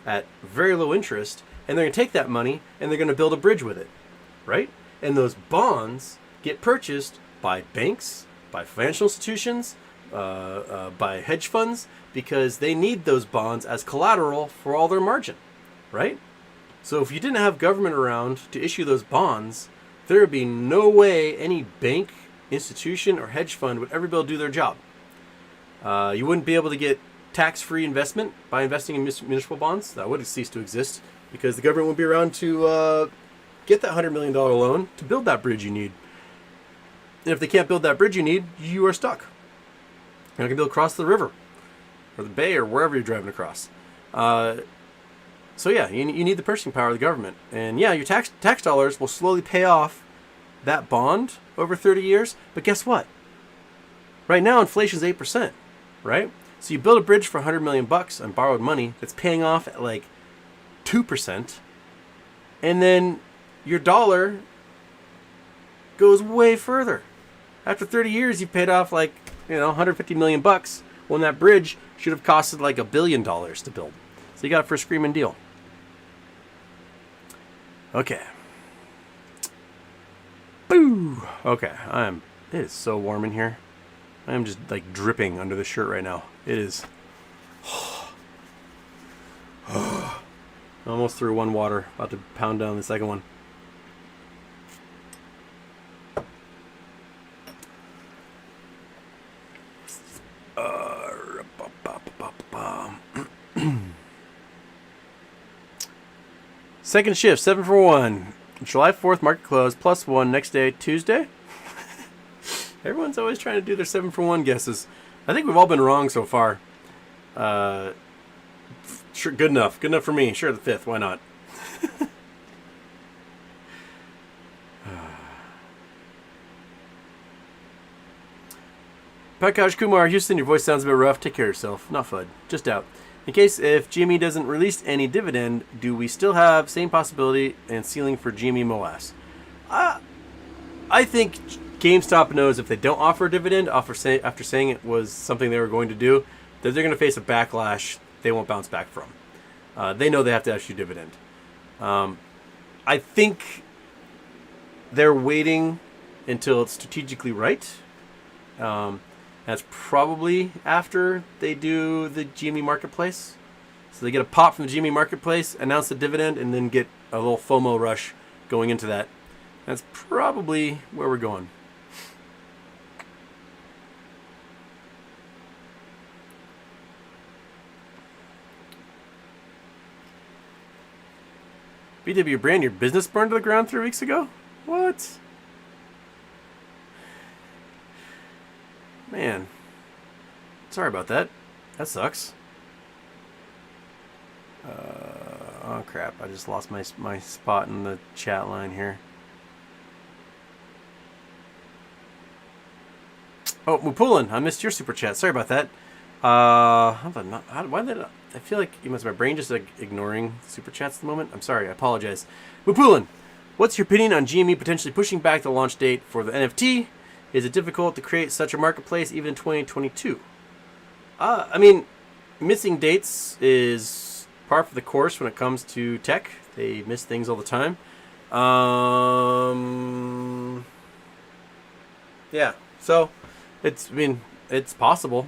at very low interest, and they're going to take that money and they're going to build a bridge with it, right? And those bonds get purchased by banks, by financial institutions, by hedge funds, because they need those bonds as collateral for all their margin, right? So if you didn't have government around to issue those bonds, there would be no way any bank, institution, or hedge fund would ever be able to do their job. You wouldn't be able to get tax-free investment by investing in municipal bonds. That would cease to exist, because the government wouldn't be around to get that $100 million loan to build that bridge you need. And if they can't build that bridge you need, you are stuck. You're not going to be able to cross the river or the bay or wherever you're driving across. So yeah, you need the purchasing power of the government. And yeah, your tax dollars will slowly pay off that bond over 30 years. But guess what? Right now, inflation's 8%, right? So you build a bridge for $100 million on borrowed money that's paying off at like 2%. and then your dollar goes way further. After 30 years, you paid off like, 150 million bucks, when that bridge should have costed like $1 billion to build. So you got it for a screaming deal. Okay. Boo! Okay, it is so warm in here. I am just like dripping under the shirt right now. It is. Almost through one water. About to pound down the second one. Second shift, 7 for 1. July 4th, market close, +1 next day, Tuesday. Everyone's always trying to do their 7 for 1 guesses. I think we've all been wrong so far. Sure, good enough. Good enough for me. Sure, the 5th. Why not? Prakash Kumar, Houston, your voice sounds a bit rough. Take care of yourself. Not FUD. Just out. In case if GME doesn't release any dividend, do we still have same possibility and ceiling for GME MOAS? I think GameStop knows if they don't offer a dividend, after saying it was something they were going to do, that they're going to face a backlash they won't bounce back from. They know they have to issue dividend. I think they're waiting until it's strategically right. That's probably after they do the GME Marketplace. So they get a pop from the GME Marketplace, announce the dividend, and then get a little FOMO rush going into that. That's probably where we're going. BW Brand, your business burned to the ground 3 weeks ago? What? Man. Sorry about that. That sucks. Oh crap, I just lost my spot in the chat line here. Oh, Mupulin, I missed your super chat. Sorry about that. Why did I feel like my brain just like ignoring super chats at the moment? I'm sorry, I apologize. Mupulin, what's your opinion on GME potentially pushing back the launch date for the NFT? Is it difficult to create such a marketplace even in 2022? I mean, missing dates is par for the course when it comes to tech. They miss things all the time. Yeah, so it's possible.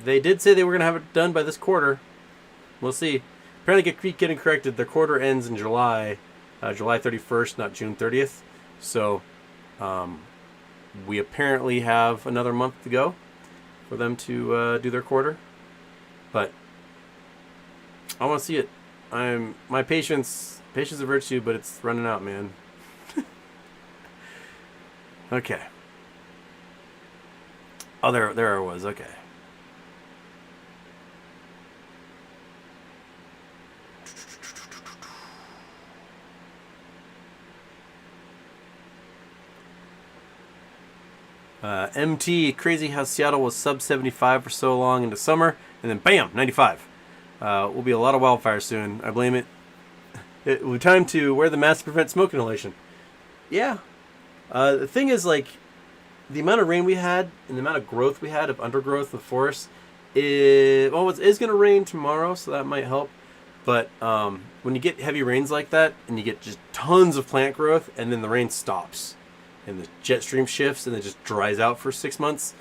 They did say they were going to have it done by this quarter. We'll see. Apparently, keep getting corrected. Their quarter ends in July 31st, not June 30th. So, we apparently have another month to go for them to do their quarter. But I want to see it. My patience is a virtue, but it's running out, man. Okay. Oh, there I was. Okay. MT, crazy how Seattle was sub 75 for so long into summer, and then bam, 95. Will be a lot of wildfires soon. I blame it. It will be time to wear the mask to prevent smoke inhalation. Yeah. The thing is, like, the amount of rain we had and the amount of growth we had of undergrowth of forest, it is going to rain tomorrow, so that might help. But when you get heavy rains like that, and you get just tons of plant growth, and then the rain stops, and the jet stream shifts, and it just dries out for 6 months,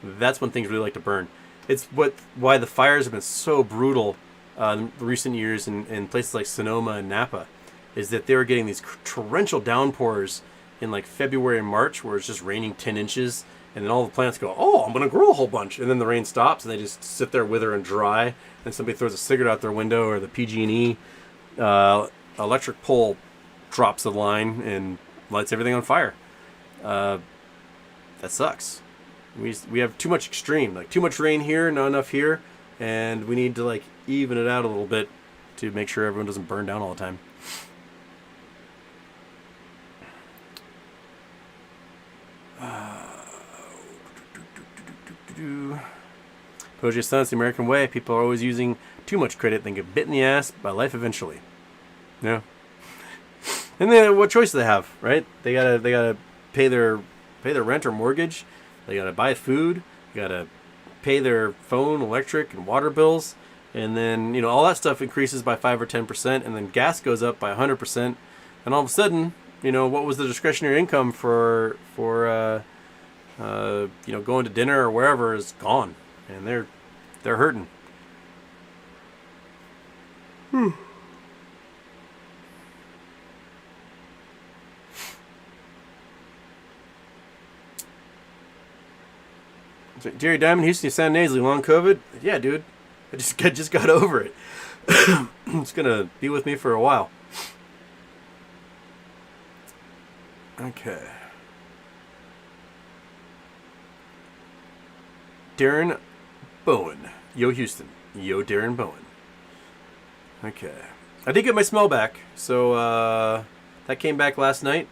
that's when things really like to burn. It's why the fires have been so brutal in recent years in places like Sonoma and Napa, is that they were getting these torrential downpours in like February and March, where it's just raining 10 inches, and then all the plants go, oh, I'm going to grow a whole bunch, and then the rain stops, and they just sit there, wither and dry, and somebody throws a cigarette out their window, or the PG&E electric pole drops the line and lights everything on fire. That sucks. We have too much extreme, like too much rain here, not enough here, and we need to like even it out a little bit to make sure everyone doesn't burn down all the time. Poja Stunts, the American way. People are always using too much credit, then get bit in the ass by life eventually. Yeah. And then what choice do they have, right? They gotta pay their rent or mortgage. They gotta buy food. They gotta pay their phone, electric, and water bills. And then, you know, all that stuff increases by 5 or 10%, and then gas goes up by 100%. And all of a sudden, you know, what was the discretionary income for you know, going to dinner or wherever is gone, and they're hurting. So, Jerry Diamond, Houston, you sound nasally. Long COVID? Yeah, dude. I just got over it. It's gonna be with me for a while. Okay. Darren Bowen. Yo, Houston. Yo, Darren Bowen. Okay. I did get my smell back, so that came back last night.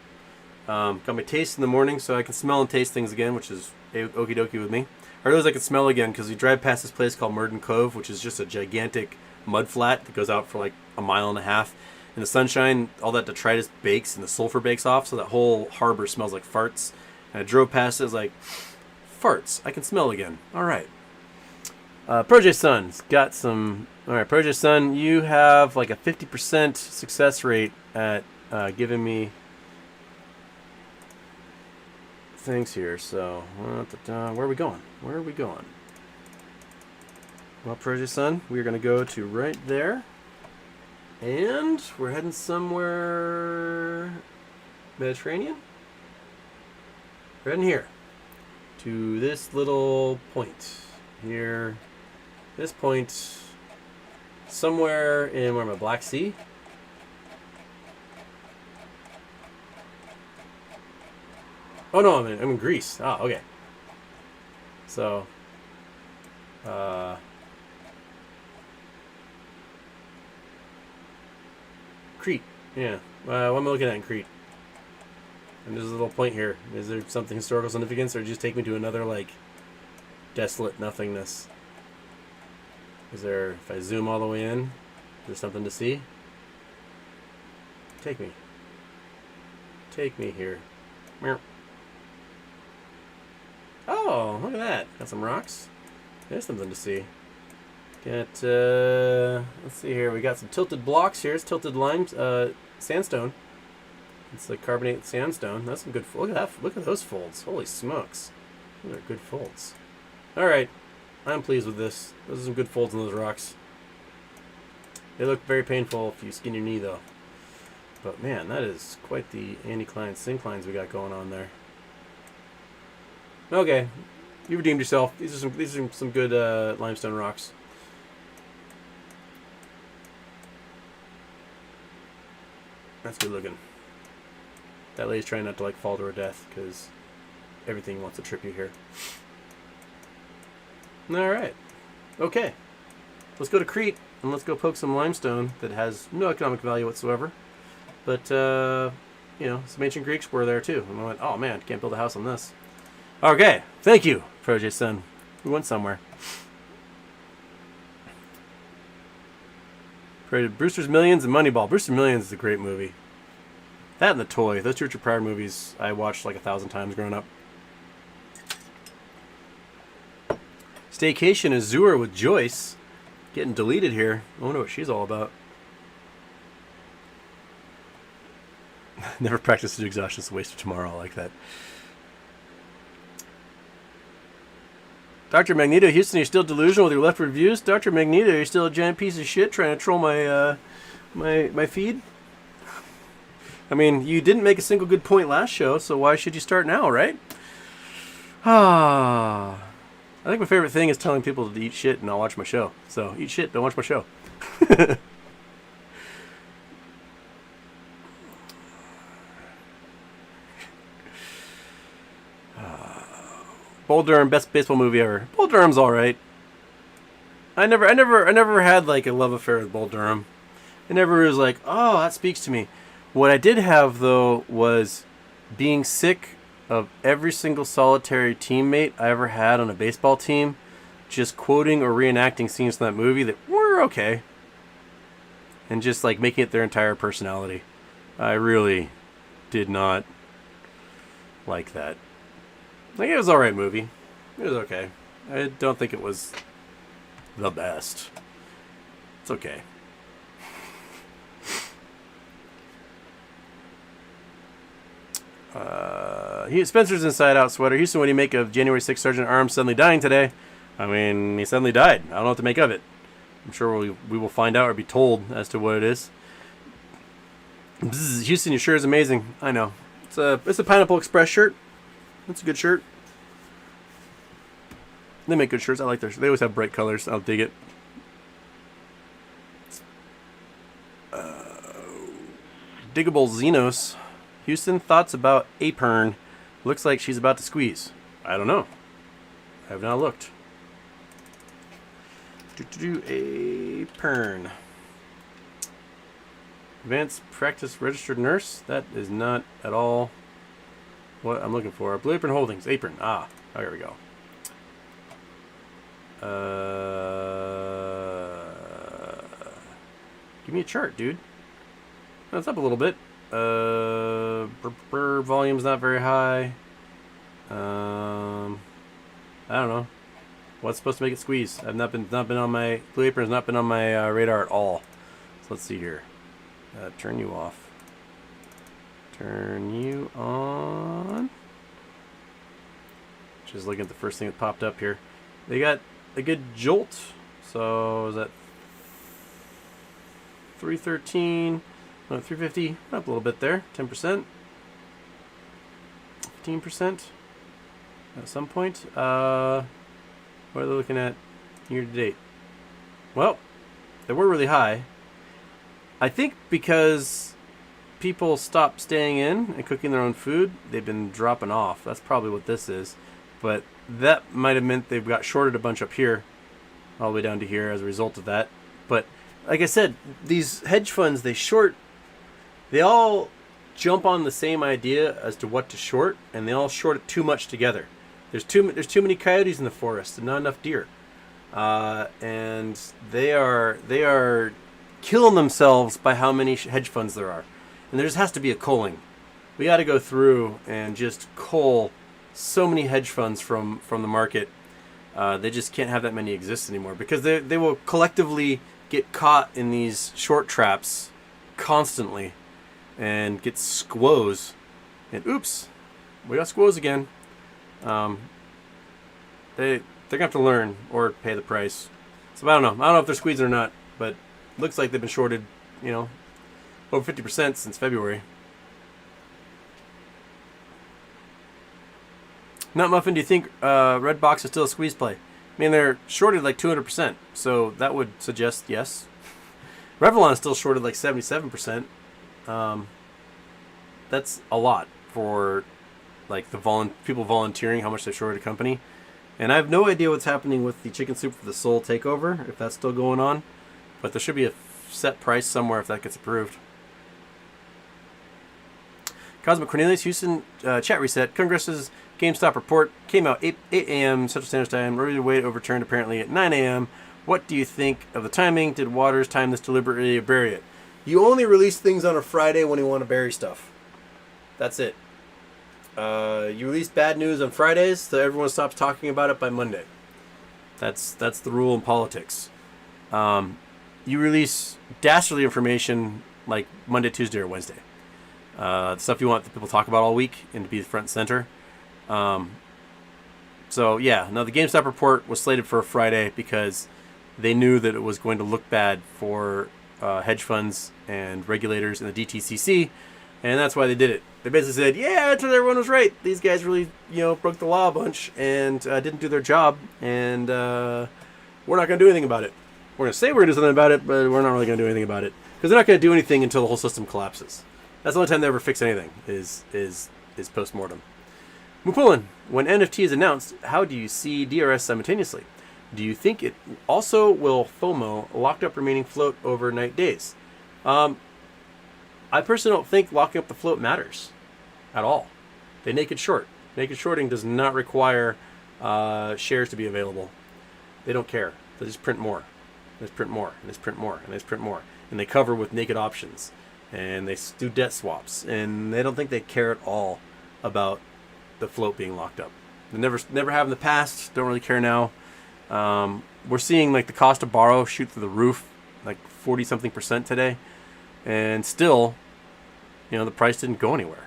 Got my taste in the morning, so I can smell and taste things again, which is okie dokie with me. I realized I could smell again because we drive past this place called Murden Cove, which is just a gigantic mud flat that goes out for like a mile and a half. In the sunshine, all that detritus bakes and the sulfur bakes off, so that whole harbor smells like farts. And I drove past it, I was like, farts, I can smell again. All right. Project Sun's got some... All right, Project Sun, you have like a 50% success rate at giving me things here. So, where are we going? Where are we going? Well, Project Sun, we're going to go to right there. And we're heading somewhere... Mediterranean? We're heading here. To this little point. Here. This point... Somewhere in, where am I, Black Sea? Oh no, I'm in Greece. Ah, okay. So, Crete. Yeah. What am I looking at in Crete? And there's a little point here. Is there something historical significance, or just take me to another, like, desolate nothingness? Is there, if I zoom all the way in, is there something to see? Take me. Take me here. Oh, look at that. Got some rocks. There's something to see. Got, let's see here. We got some tilted blocks here. It's tilted lime, sandstone. It's like carbonate sandstone. That's some good, look at that. Look at those folds. Holy smokes. Those are good folds. All right. I'm pleased with this. Those are some good folds in those rocks. They look very painful if you skin your knee, though. But man, that is quite the anticlines, synclines we got going on there. Okay, you redeemed yourself. These are some good limestone rocks. That's good looking. That lady's trying not to like fall to her death because everything wants to trip you here. Alright. Okay. Let's go to Crete and let's go poke some limestone that has no economic value whatsoever. But, you know, some ancient Greeks were there too. And I went, oh man, can't build a house on this. Okay. Thank you, Project Sun. We went somewhere. Brewster's Millions and Moneyball. Brewster's Millions is a great movie. That and The Toy. Those two Richard Pryor movies I watched like 1,000 times growing up. Staycation Azure with Joyce getting deleted here. I wonder what she's all about. Never practice to exhaustion. It's a waste of tomorrow. I like that. Dr. Magneto, Houston, you're still delusional with your left reviews. Dr. Magneto, you're still a giant piece of shit trying to troll my my feed. I mean, you didn't make a single good point last show, so why should you start now, right? Ah. I think my favorite thing is telling people to eat shit and not watch my show. So, eat shit, don't watch my show. Bull Durham, best baseball movie ever. Bull Durham's all right. I never had like a love affair with Bull Durham. It never was like, oh, that speaks to me. What I did have though was being sick of every single solitary teammate I ever had on a baseball team, just quoting or reenacting scenes from that movie that were okay, and just like making it their entire personality. I really did not like that. Like, it was an alright movie. It was okay. I don't think it was the best. It's okay. Spencer's Inside Out sweater. Houston, what do you make of January 6th Sergeant Arms suddenly dying today? I mean, he suddenly died. I don't know what to make of it. I'm sure we will find out or be told as to what it is. Bzz, Houston, your shirt is amazing. I know. It's a Pineapple Express shirt. It's a good shirt. They make good shirts. I like their shirts. They always have bright colors. I'll dig it. Diggable Xenos. Houston, thoughts about Apern? Looks like she's about to squeeze. I don't know. I have not looked. Apern. Advanced practice registered nurse? That is not at all what I'm looking for. Blue Apron Holdings. Apron. Ah, oh, here we go. Give me a chart, dude. That's up a little bit. Volume's not very high. I don't know. What's supposed to make it squeeze? I've not been on my Blue Apron's not been on my radar at all. So let's see here. Turn you off. Turn you on. Just looking at the first thing that popped up here. They got a good jolt. So is that 313? No, 350. Up a little bit there. 10%. 15% at some point. What are they looking at year to date? Well, they were really high. I think because people stopped staying in and cooking their own food, they've been dropping off. That's probably what this is. But that might have meant they've got shorted a bunch up here, all the way down to here as a result of that. But like I said, these hedge funds, they all jump on the same idea as to what to short, and they all short it too much together. There's too many coyotes in the forest and not enough deer, and they are killing themselves by how many hedge funds there are. And there just has to be a culling. We got to go through and just cull so many hedge funds from the market. They just can't have that many exist anymore, because they will collectively get caught in these short traps constantly and get squoze. And oops, we got squoze again. They're gonna have to learn or pay the price. So I don't know if they're squeezing or not, but looks like they've been shorted, over 50% since February. Nut Muffin, do you think Red Box is still a squeeze play? I mean, they're shorted like 200%, so that would suggest yes. Revlon is still shorted like 77%. That's a lot for like the people volunteering how much they shorted a company. And I have no idea what's happening with the Chicken Soup for the Soul takeover, if that's still going on. But there should be a set price somewhere if that gets approved. Cosmic Cornelius, Houston, chat reset. Congress's GameStop report came out 8 a.m. Central Standard Time. Ready to wait overturned apparently at 9 a.m. What do you think of the timing? Did Waters time this deliberately or bury it? You only release things on a Friday when you want to bury stuff. That's it. You release bad news on Fridays, so everyone stops talking about it by Monday. That's the rule in politics. You release dastardly information like Monday, Tuesday, or Wednesday. Stuff you want the people to talk about all week and to be the front and center. So yeah, now the GameStop report was slated for a Friday because they knew that it was going to look bad for hedge funds and regulators in the DTCC, and that's why they did it. They basically said, yeah, I told everyone was right. These guys really, broke the law a bunch and didn't do their job, and we're not going to do anything about it. We're going to say we're going to do something about it, but we're not really going to do anything about it because they're not going to do anything until the whole system collapses. That's the only time they ever fix anything is post-mortem. Mupulin, when NFT is announced, how do you see DRS simultaneously? Do you think it also will FOMO locked up remaining float overnight days? I personally don't think locking up the float matters at all. They naked short. Naked shorting does not require shares to be available. They don't care. They just print more. They just print more, and they just print more, and they just print more. And they cover with naked options. and they do debt swaps, and they don't think they care at all about the float being locked up. They never have in the past. Don't really care now. We're seeing like the cost to borrow shoot through the roof, like 40-something% today, and still, the price didn't go anywhere.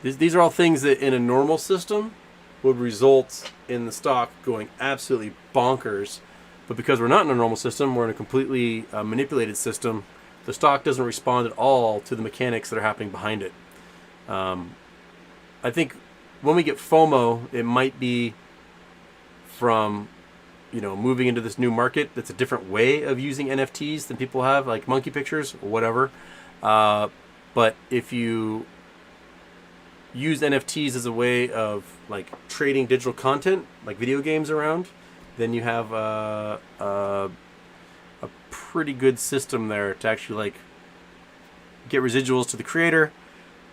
These are all things that in a normal system would result in the stock going absolutely bonkers. But because we're not in a normal system, we're in a completely manipulated system, the stock doesn't respond at all to the mechanics that are happening behind it. I think when we get FOMO, it might be from, moving into this new market that's a different way of using NFTs than people have, like monkey pictures or whatever. But if you use NFTs as a way of like trading digital content, like video games around, then you have a pretty good system there to actually like get residuals to the creator,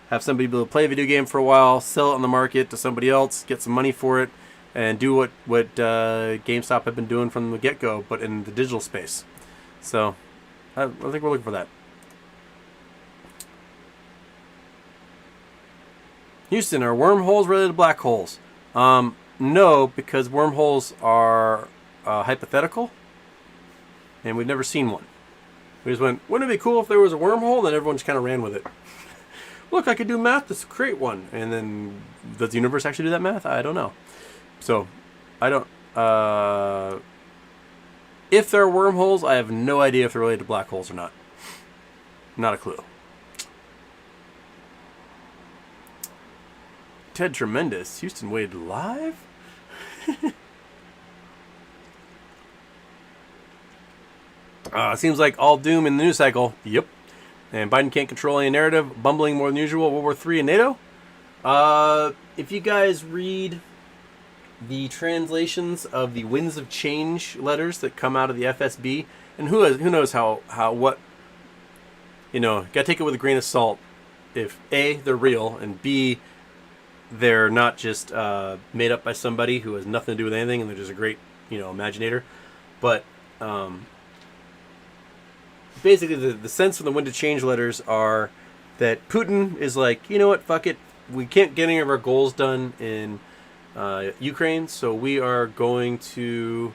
have somebody be able to play a video game for a while, sell it on the market to somebody else, get some money for it, and do what GameStop have been doing from the get-go, but in the digital space. So I think we're looking for that. Houston, are wormholes related to black holes? No, because wormholes are hypothetical, and we've never seen one. We just went, wouldn't it be cool if there was a wormhole? Then everyone just kind of ran with it. Look, I could do math to create one. And then, does the universe actually do that math? I don't know. So, I don't... if there are wormholes, I have no idea if they're related to black holes or not. Not a clue. Ted Tremendous. Houston Wade live? Seems like all doom in the news cycle. Yep. And Biden can't control any narrative. Bumbling more than usual. World War III and NATO. If you guys read the translations of the Winds of Change letters that come out of the FSB, and who knows how what, gotta take it with a grain of salt. If A, they're real, and B, they're not just made up by somebody who has nothing to do with anything, and they're just a great, imaginator. But basically, the sense from the Wind of Change letters are that Putin is like, you know what, fuck it. We can't get any of our goals done in Ukraine, so we are going to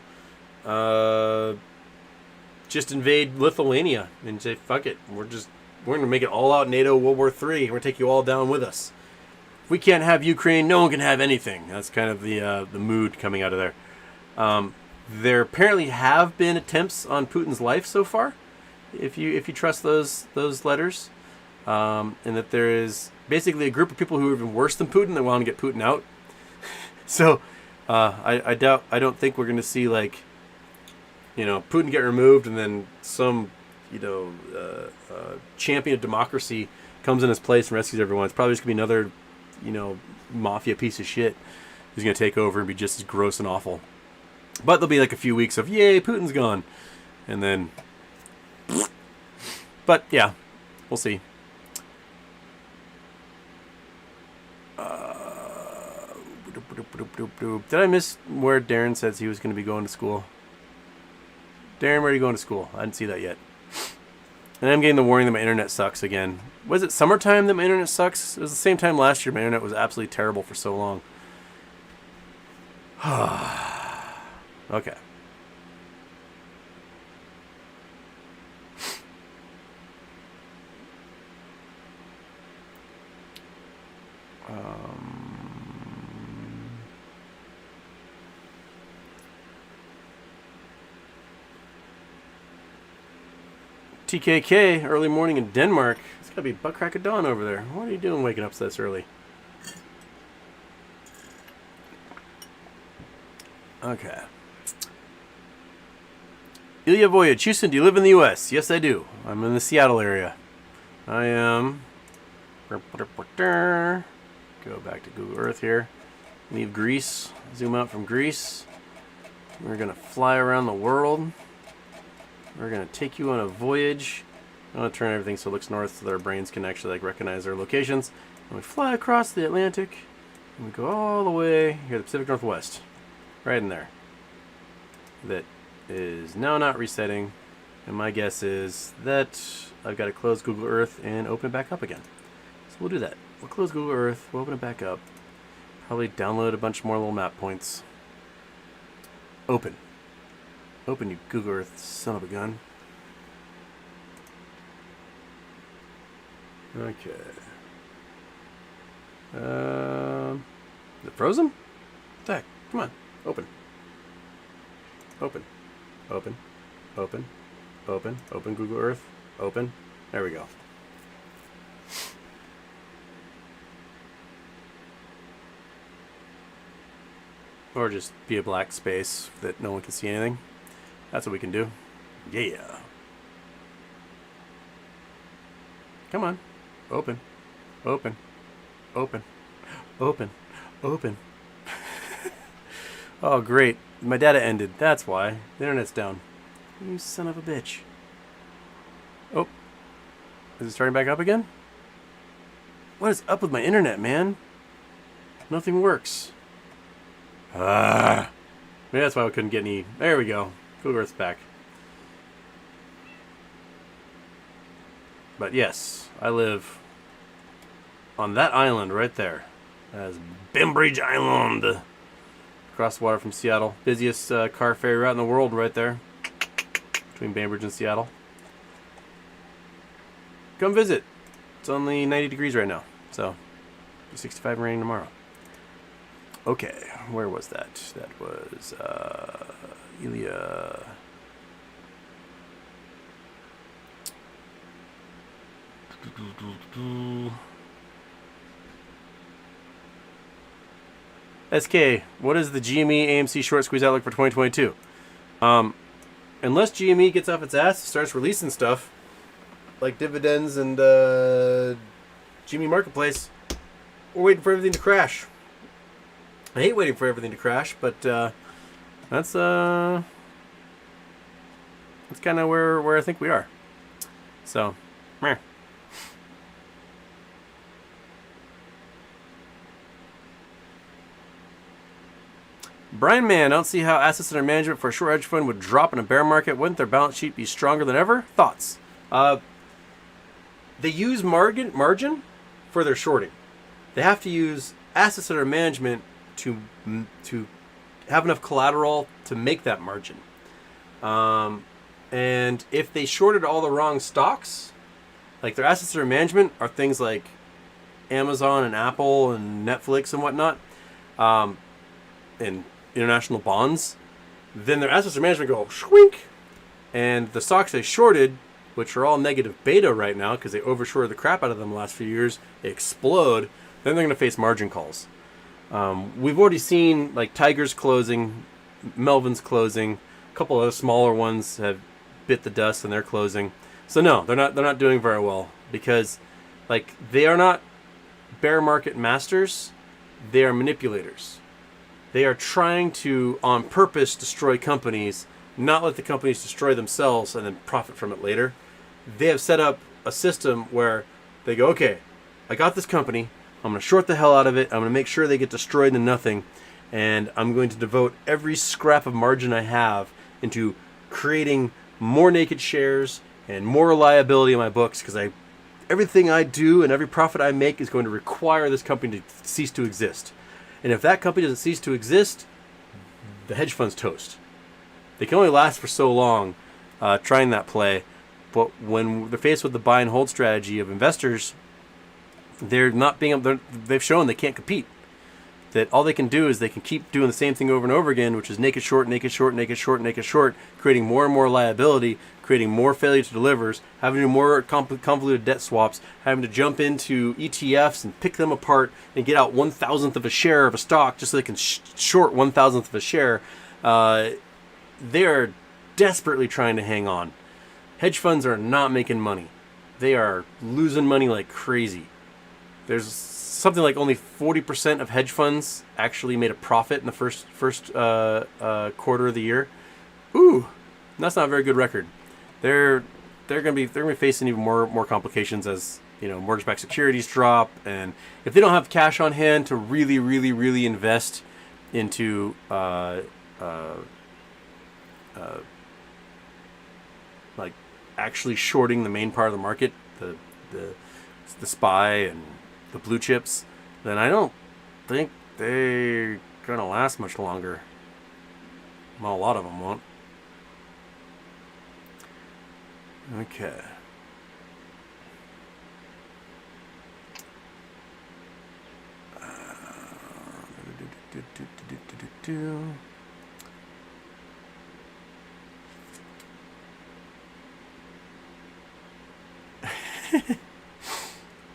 just invade Lithuania and say, fuck it. We're going to make it all out NATO World War III. We're going to take you all down with us. If we can't have Ukraine, no one can have anything. That's kind of the mood coming out of there. There apparently have been attempts on Putin's life so far, if you trust those letters, and that there is basically a group of people who are even worse than Putin that want to get Putin out. So I don't think we're going to see like, Putin get removed and then some champion of democracy comes in his place and rescues everyone. It's probably just going to be another mafia piece of shit who's going to take over and be just as gross and awful. But there'll be like a few weeks of, yay, Putin's gone. And then... But, yeah, we'll see. Did I miss where Darren says he was going to be going to school? Darren, where are you going to school? I didn't see that yet. And I'm getting the warning that my internet sucks again. Was it summertime that my internet sucks? It was the same time last year. My internet was absolutely terrible for so long. Okay. TKK, early morning in Denmark. It's got to be butt crack of dawn over there. What are you doing waking up so this early? Okay. Ilya Voyage, Houston, do you live in the U.S.? Yes, I do. I'm in the Seattle area. I am... Go back to Google Earth here. Leave Greece. Zoom out from Greece. We're going to fly around the world. We're going to take you on a voyage. I'm going to turn everything so it looks north so that our brains can actually recognize their locations. And we fly across the Atlantic. And we go all the way here to the Pacific Northwest. Right in there. That is now not resetting. And my guess is that I've got to close Google Earth and open it back up again. So we'll do that. We'll close Google Earth, we'll open it back up. Probably download a bunch more little map points. Open. Open, you Google Earth son of a gun. Okay. Is it frozen? What the heck? Come on. Open. Open. Open. Open. Open. Open Google Earth. Open. There we go. Or just be a black space that no one can see anything. That's what we can do. Yeah. Come on. Open. Open. Open. Open. Open. Oh, great. My data ended. That's why. The internet's down. You son of a bitch. Oh. Is it starting back up again? What is up with my internet, man? Nothing works. Maybe that's why we couldn't get any. There we go. Google Earth's back. But yes, I live on that island right there. That's Bembridge Island. Across the water from Seattle. Busiest car ferry route in the world right there. Between Bainbridge and Seattle. Come visit. It's only 90 degrees right now. So, 65 raining tomorrow. Okay, where was that? That was Elia. SK, what is the GME AMC short squeeze outlook for 2022? Unless GME gets off its ass and starts releasing stuff like dividends and GME Marketplace, we're waiting for everything to crash. I hate waiting for everything to crash, but that's kind of where I think we are. So, meh. Brian Mann, I don't see how assets under management for a short hedge fund would drop in a bear market. Wouldn't their balance sheet be stronger than ever? Thoughts? They use margin for their shorting. They have to use assets under management to have enough collateral to make that margin. And if they shorted all the wrong stocks, like their assets under management are things like Amazon and Apple and Netflix and whatnot, and international bonds, then their assets under management go shwink, and the stocks they shorted, which are all negative beta right now because they overshorted the crap out of them the last few years, they explode. Then they're going to face margin calls. We've already seen like Tiger's closing, Melvin's closing, a couple of smaller ones have bit the dust and they're closing. So no, they're not doing very well because like they are not bear market masters, they are manipulators. They are trying to on purpose destroy companies, not let the companies destroy themselves and then profit from it later. They have set up a system where they go, okay, I got this company, I'm going to short the hell out of it. I'm going to make sure they get destroyed to nothing. And I'm going to devote every scrap of margin I have into creating more naked shares and more reliability in my books because everything I do and every profit I make is going to require this company to cease to exist. And if that company doesn't cease to exist, the hedge fund's toast. They can only last for so long trying that play. But when they're faced with the buy and hold strategy of investors, they're not being able. They've shown they can't compete. That all they can do is they can keep doing the same thing over and over again, which is naked short, naked short, naked short, naked short, creating more and more liability, creating more failure to delivers, having to do more convoluted debt swaps, having to jump into ETFs and pick them apart and get out 1,000th of a share of a stock just so they can short 1,000th of a share. They are desperately trying to hang on. Hedge funds are not making money. They are losing money like crazy. There's something like only 40% of hedge funds actually made a profit in the first quarter of the year. Ooh, that's not a very good record. They're gonna be facing even more complications as mortgage-backed securities drop, and if they don't have cash on hand to really invest into like actually shorting the main part of the market, the SPY and the blue chips, then I don't think they're gonna last much longer. Well, a lot of them won't. Okay.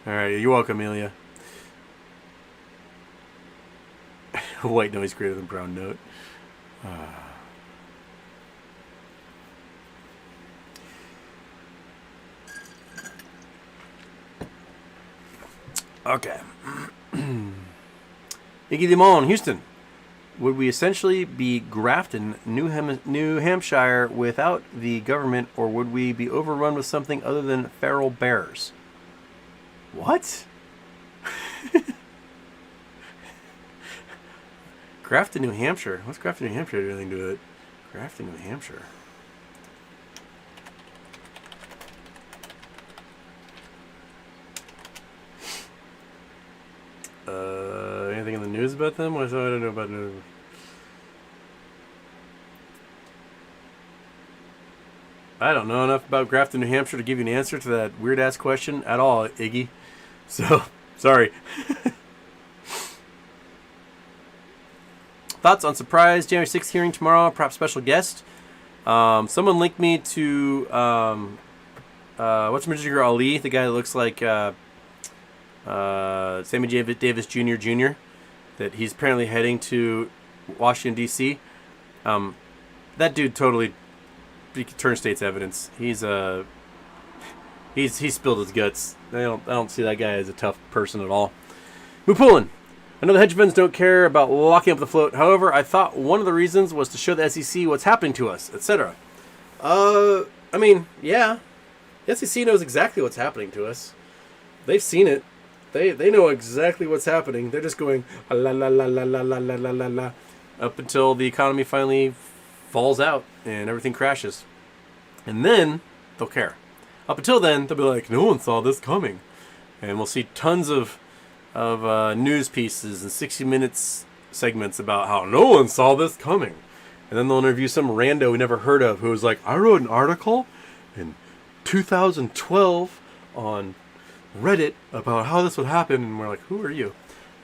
All right, you're welcome, Amelia. White noise greater than brown note. Okay. Iggy Limon, Houston. Would we essentially be Grafton, New Hampshire without the government, or would we be overrun with something other than feral bears? What? Grafton, New Hampshire. What's Grafton, New Hampshire have anything to do with it? Grafton, New Hampshire. Anything in the news about them? I don't know about news. I don't know enough about Grafton, New Hampshire to give you an answer to that weird-ass question at all, Iggy. So, sorry. Thoughts on surprise January 6th hearing tomorrow, perhaps special guest? Someone linked me to, what's Major Ali, the guy that looks like Sammy Davis Jr., that he's apparently heading to Washington, D.C. That dude totally turned state's evidence. He spilled his guts. I don't see that guy as a tough person at all. Mupulin. I know the hedge funds don't care about locking up the float. However, I thought one of the reasons was to show the SEC what's happening to us, etc. I mean, yeah. The SEC knows exactly what's happening to us. They've seen it. They know exactly what's happening. They're just going la la la la la la la la la la up until the economy finally falls out and everything crashes. And then they'll care. Up until then, they'll be like, no one saw this coming. And we'll see tons of news pieces and 60 Minutes segments about how no one saw this coming. And then they'll interview some rando we never heard of who was like, I wrote an article in 2012 on Reddit about how this would happen. And we're like, who are you?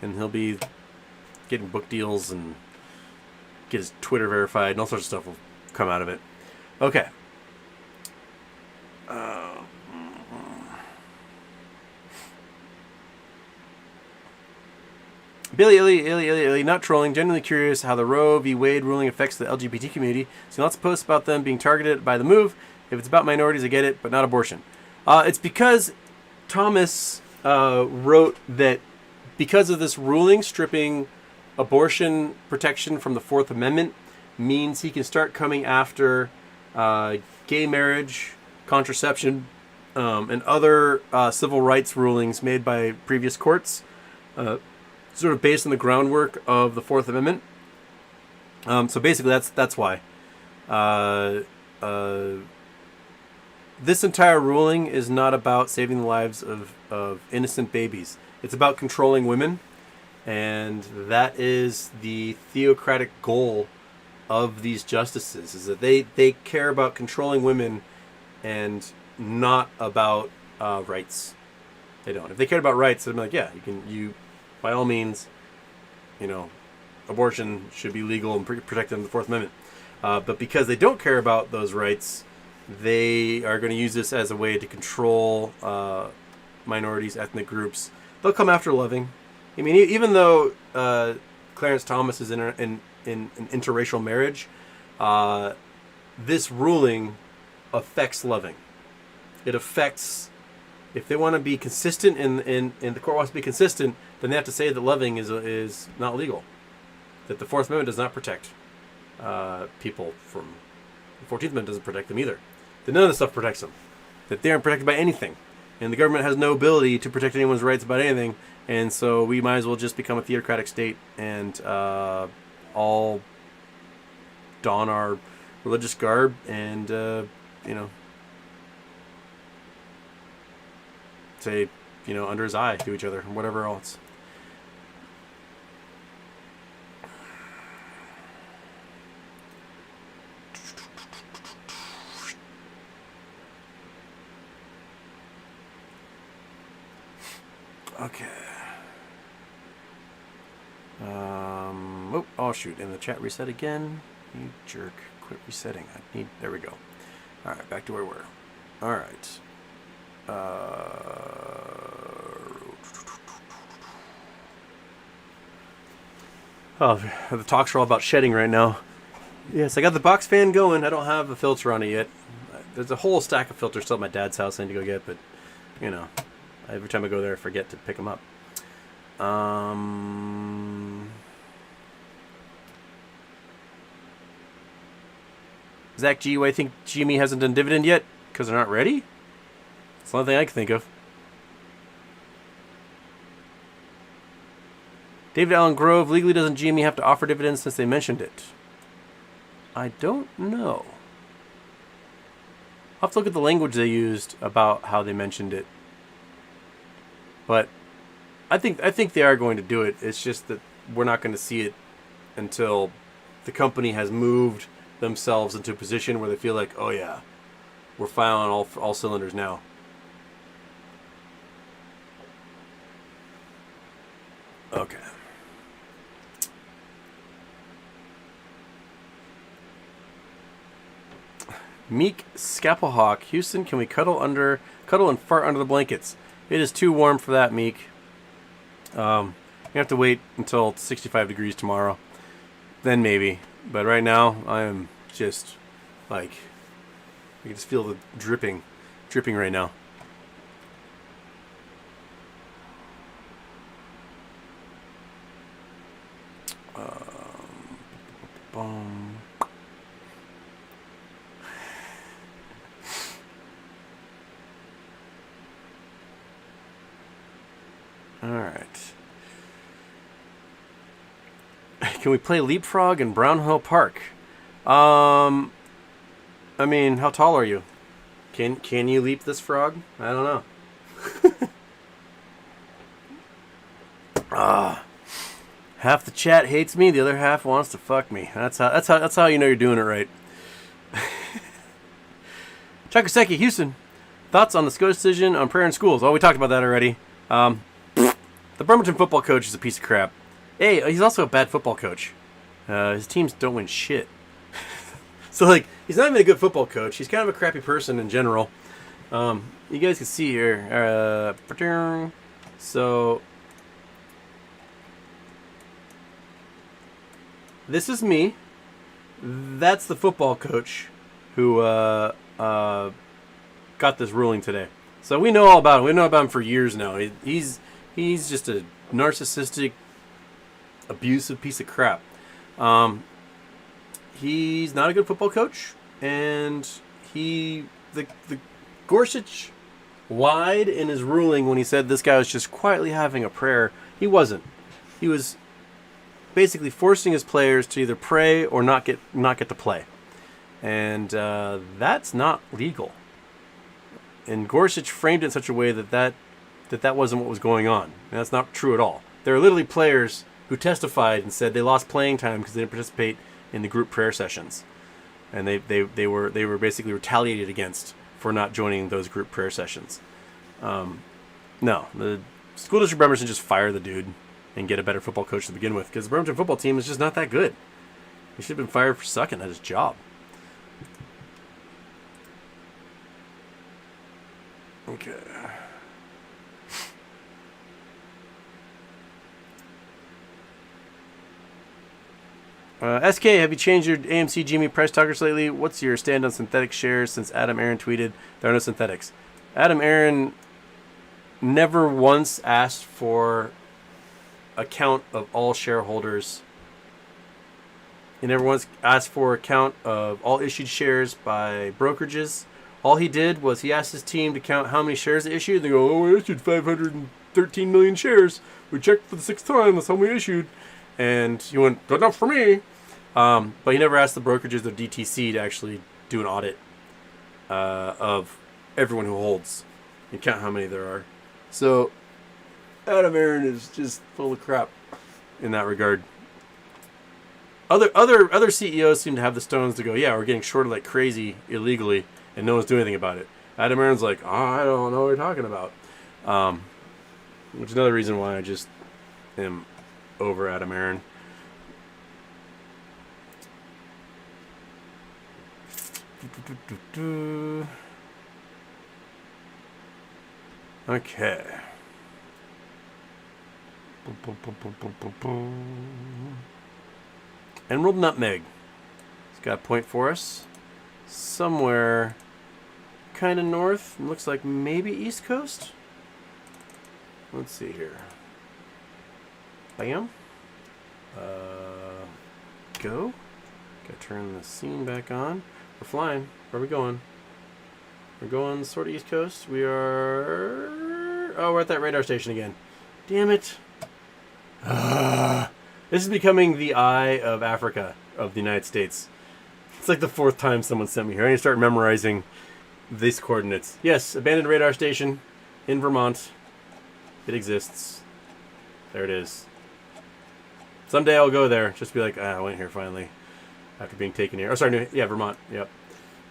And he'll be getting book deals and get his Twitter verified and all sorts of stuff will come out of it. Okay. Billy, not trolling, genuinely curious how the Roe v. Wade ruling affects the LGBT community. Seen lots of posts about them being targeted by the move. If it's about minorities, I get it, but not abortion. It's because Thomas wrote that because of this ruling, stripping abortion protection from the Fourth Amendment means he can start coming after gay marriage, contraception, and other civil rights rulings made by previous courts, sort of based on the groundwork of the Fourth Amendment. So basically, that's why. This entire ruling is not about saving the lives of innocent babies. It's about controlling women, and that is the theocratic goal of these justices, is that they care about controlling women and not about rights. They don't. If they cared about rights, they'd be like, yeah, you by all means, abortion should be legal and protected under the Fourth Amendment. But because they don't care about those rights, they are going to use this as a way to control minorities, ethnic groups. They'll come after Loving. I mean, even though Clarence Thomas is in an interracial marriage, this ruling affects Loving. It affects, if they want to be consistent and the court wants to be consistent, then they have to say that Loving is not legal. That the Fourth Amendment does not protect people from, the 14th Amendment doesn't protect them either. That none of this stuff protects them. That they aren't protected by anything. And the government has no ability to protect anyone's rights about anything. And so we might as well just become a theocratic state and all don our religious garb and, say, you know, under his eye to each other, or whatever else. Okay. Oh shoot! And the chat reset again. You jerk! Quit resetting. There we go. All right, back to where we were. All right. Oh, the talks are all about shedding right now. Yes, I got the box fan going. I don't have a filter on it yet. There's a whole stack of filters still at my dad's house I need to go get, but you know, every time I go there, I forget to pick them up. Zach G, I think GME hasn't done dividend yet because they're not ready? That's the only thing I can think of. David Allen Grove, legally doesn't GME have to offer dividends since they mentioned it? I don't know. I'll have to look at the language they used about how they mentioned it. But I think they are going to do it. It's just that we're not going to see it until the company has moved themselves into a position where they feel like, oh yeah, we're firing all cylinders now. Okay. Meek Scapplehawk, Houston, can we cuddle and fart under the blankets? It is too warm for that, Meek. You have to wait until 65 degrees tomorrow. Then maybe. But right now, I am just like, I can just feel the dripping right now. All right. Can we play Leapfrog in Brownhill Park? I mean, how tall are you? Can you leap this frog? I don't know. Half the chat hates me, the other half wants to fuck me. That's how you know you're doing it right. Chakaseki, Houston. Thoughts on the SCOTUS decision on prayer in schools? Oh, we talked about that already. The Bremerton football coach is a piece of crap. Hey, he's also a bad football coach. His teams don't win shit. So, like, he's not even a good football coach. He's kind of a crappy person in general. You guys can see here. So, this is me. That's the football coach who got this ruling today. So we know all about him. We know about him for years now. He's just a narcissistic, abusive piece of crap. He's not a good football coach, and the Gorsuch lied in his ruling when he said this guy was just quietly having a prayer. He wasn't. He was basically forcing his players to either pray or not get to play, and that's not legal. And Gorsuch framed it in such a way that wasn't what was going on. And that's not true at all. There are literally players who testified and said they lost playing time because they didn't participate in the group prayer sessions, and they were basically retaliated against for not joining those group prayer sessions. No, the school district Bremerton just fire the dude and get a better football coach to begin with, because the Bremerton football team is just not that good. He should have been fired for sucking at his job. Okay. SK, have you changed your AMC GME price targets lately? What's your stand on synthetic shares since Adam Aaron tweeted there are no synthetics? Adam Aaron never once asked for a count of all shareholders. He never once asked for a count of all issued shares by brokerages. All he did was he asked his team to count how many shares they issued. They go, oh, we issued 513 million shares. We checked for the 6th time. That's how we issued. And he went, good enough for me. But he never asked the brokerages or DTC to actually do an audit of everyone who holds and count how many there are. So Adam Aaron is just full of crap in that regard. Other CEOs seem to have the stones to go, yeah, we're getting shorted like crazy illegally, and no one's doing anything about it. Adam Aaron's like, oh, I don't know what you're talking about. Which is another reason why I just am over Adam Aaron. Okay. Emerald Nutmeg. It's got a point for us. Somewhere kind of north. Looks like maybe East Coast. Let's see here. Bam. Go. Gotta turn the scene back on. We're flying. Where are we going? We're going sort of East Coast. We are... Oh, we're at that radar station again. Damn it. This is becoming the eye of Africa of the United States. It's like the 4th time someone sent me here. I need to start memorizing these coordinates. Yes, abandoned radar station in Vermont. It exists. There it is. Someday I'll go there. Just be like, I went here finally. After being taken here. Oh, sorry. Yeah, Vermont. Yep.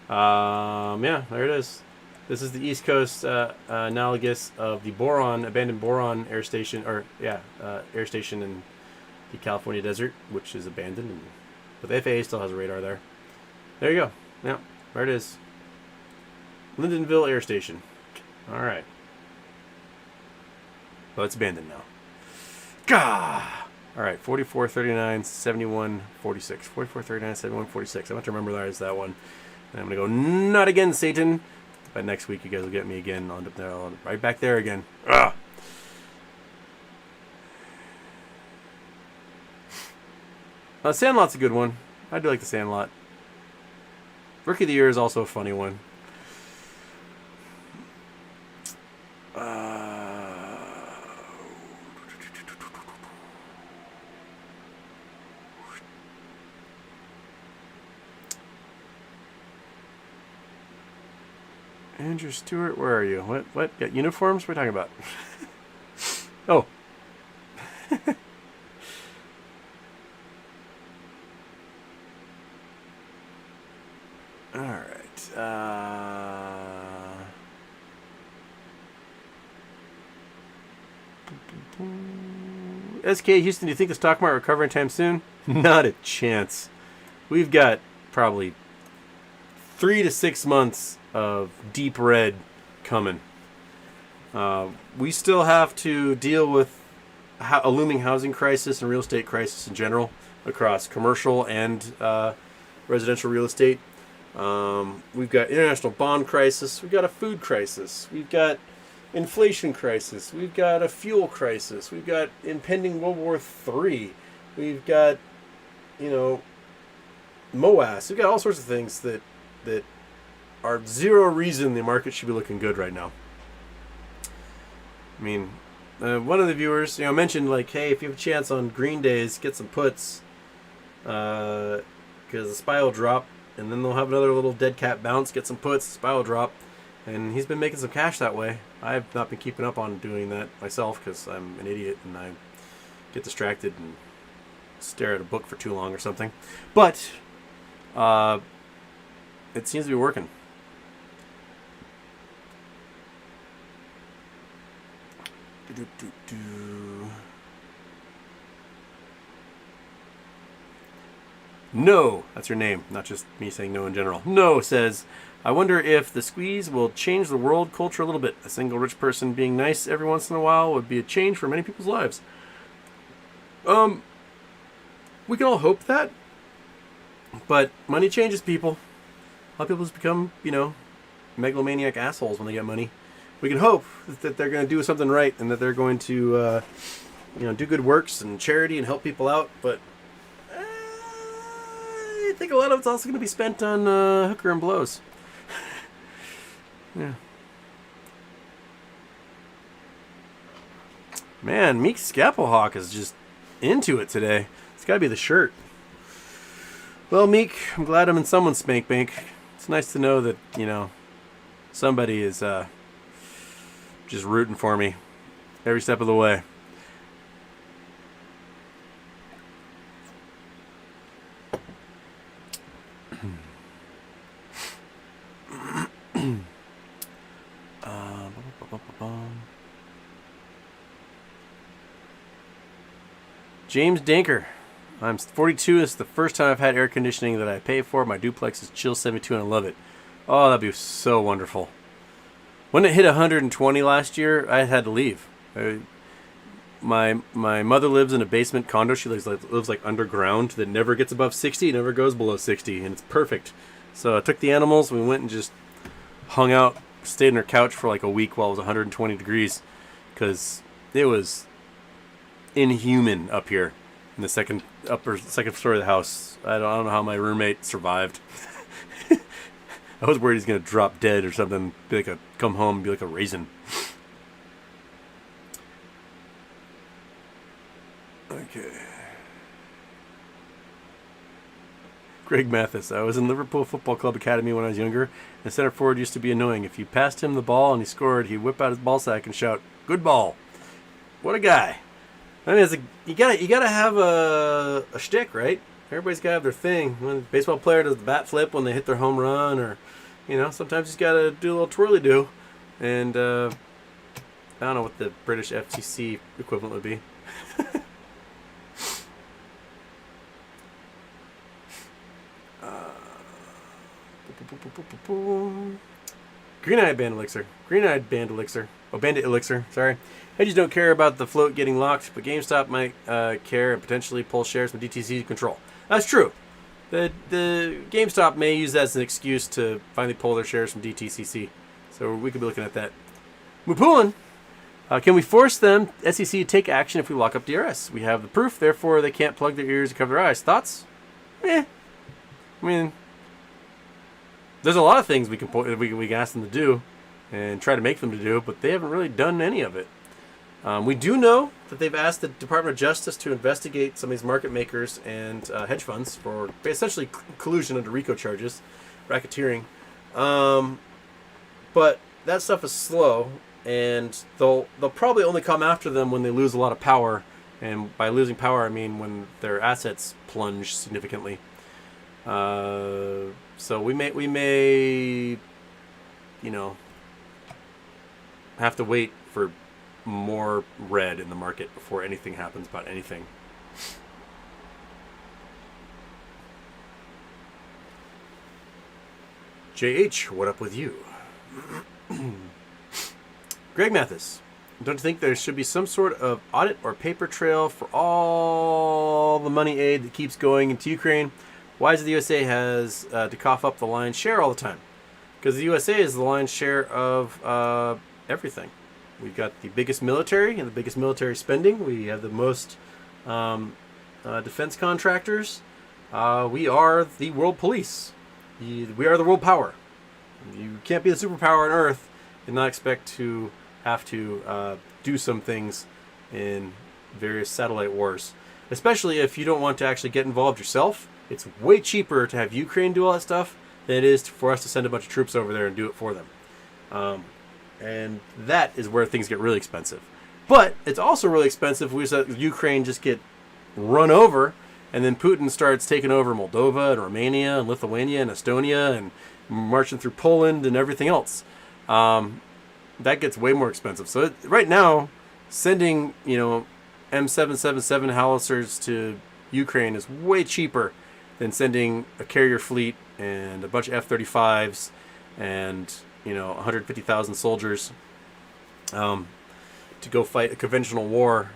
Yeah, there it is. This is the East Coast analogous of the abandoned boron air station, air station in the California desert, which is abandoned. But the FAA still has a radar there. There you go. Yeah, there it is. Lyndonville Air Station. All right. Well, it's abandoned now. Gah! All right, 44, 39, 71, 46. 44, 39, 71, 46. I want to remember that one. And I'm going to go, not again, Satan. But next week, you guys will get me again. I'll end up there, right back there again. Ugh. Sandlot's a good one. I do like the Sandlot. Rookie of the Year is also a funny one. Andrew Stewart, where are you? What? Got uniforms? What are we talking about? Oh. All right. SK Houston, do you think the stock market will recover anytime soon? Not a chance. We've got probably 3 to 6 months of deep red coming. We still have to deal with a looming housing crisis and real estate crisis in general across commercial and residential real estate. We've got international bond crisis. We've got a food crisis. We've got inflation crisis. We've got a fuel crisis. We've got impending World War III. We've got, MOAS. We've got all sorts of things that are zero reason the market should be looking good right now. I mean, one of the viewers, mentioned like, hey, if you have a chance on green days, get some puts, because the SPY will drop, and then they'll have another little dead cat bounce, get some puts, SPY will drop, and he's been making some cash that way. I've not been keeping up on doing that myself because I'm an idiot and I get distracted and stare at a book for too long or something. But it seems to be working. No, that's her name, not just me saying no in general. No says, I wonder if the squeeze will change the world culture a little bit. A single rich person being nice every once in a while would be a change for many people's lives. We can all hope that, but money changes people. A lot of people just become, megalomaniac assholes when they get money. We can hope that they're going to do something right and that they're going to, do good works and charity and help people out. But I think a lot of it's also going to be spent on hooker and blows. Yeah. Man, Meek Scapplehawk is just into it today. It's got to be the shirt. Well, Meek, I'm glad I'm in someone's spank bank. It's nice to know that, somebody is just rooting for me. every step of the way. James Danker. I'm 42. This is the first time I've had air conditioning that I pay for. My duplex is chill 72 and I love it. Oh, that'd be so wonderful. When it hit 120 last year, I had to leave. My mother lives in a basement condo. She lives like underground that never gets above 60, never goes below 60, and it's perfect. So I took the animals. We went and just hung out, stayed on her couch for like a week while it was 120 degrees, because it was inhuman up here in the second story of the house. I don't know how my roommate survived. I was worried he's gonna drop dead or something. Come home and be like a raisin. Okay. Greg Mathis. I was in Liverpool Football Club Academy when I was younger, and center forward used to be annoying. If you passed him the ball and he scored, he'd whip out his ball sack and shout, "Good ball!" What a guy! I mean, you gotta have a shtick, right? Everybody's gotta have their thing. When a baseball player does the bat flip when they hit their home run, or sometimes you just gotta do a little twirly do. And I don't know what the British FTC equivalent would be. Green-eyed band elixir. Oh, bandit elixir. Sorry. Hedges don't care about the float getting locked, but GameStop might care and potentially pull shares from DTC control. That's true. The GameStop may use that as an excuse to finally pull their shares from DTCC. So we could be looking at that. Mupulin. Can we force them, SEC, to take action if we lock up DRS? We have the proof, therefore they can't plug their ears and cover their eyes. Thoughts? I mean, there's a lot of things we can ask them to do and try to make them to do, but they haven't really done any of it. We do know that they've asked the Department of Justice to investigate some of these market makers and hedge funds for essentially collusion under RICO charges, racketeering. But that stuff is slow, and they'll probably only come after them when they lose a lot of power. And by losing power, I mean when their assets plunge significantly. So we may, have to wait for more red in the market before anything happens about anything. JH, what up with you? Greg Mathis, don't you think there should be some sort of audit or paper trail for all the money aid that keeps going into Ukraine? Why is it the USA has to cough up the lion's share all the time? Because the USA is the lion's share of everything. We've got the biggest military and the biggest military spending. We have the most defense contractors. We are the world police. We are the world power. You can't be the superpower on Earth and not expect to have to do some things in various satellite wars. Especially if you don't want to actually get involved yourself. It's way cheaper to have Ukraine do all that stuff than it is for us to send a bunch of troops over there and do it for them. And that is where things get really expensive. But it's also really expensive if we just let Ukraine just get run over, and then Putin starts taking over Moldova and Romania and Lithuania and Estonia and marching through Poland and everything else. That gets way more expensive. So right now, sending M777 howitzers to Ukraine is way cheaper than sending a carrier fleet and a bunch of F-35s and 150,000 soldiers to go fight a conventional war,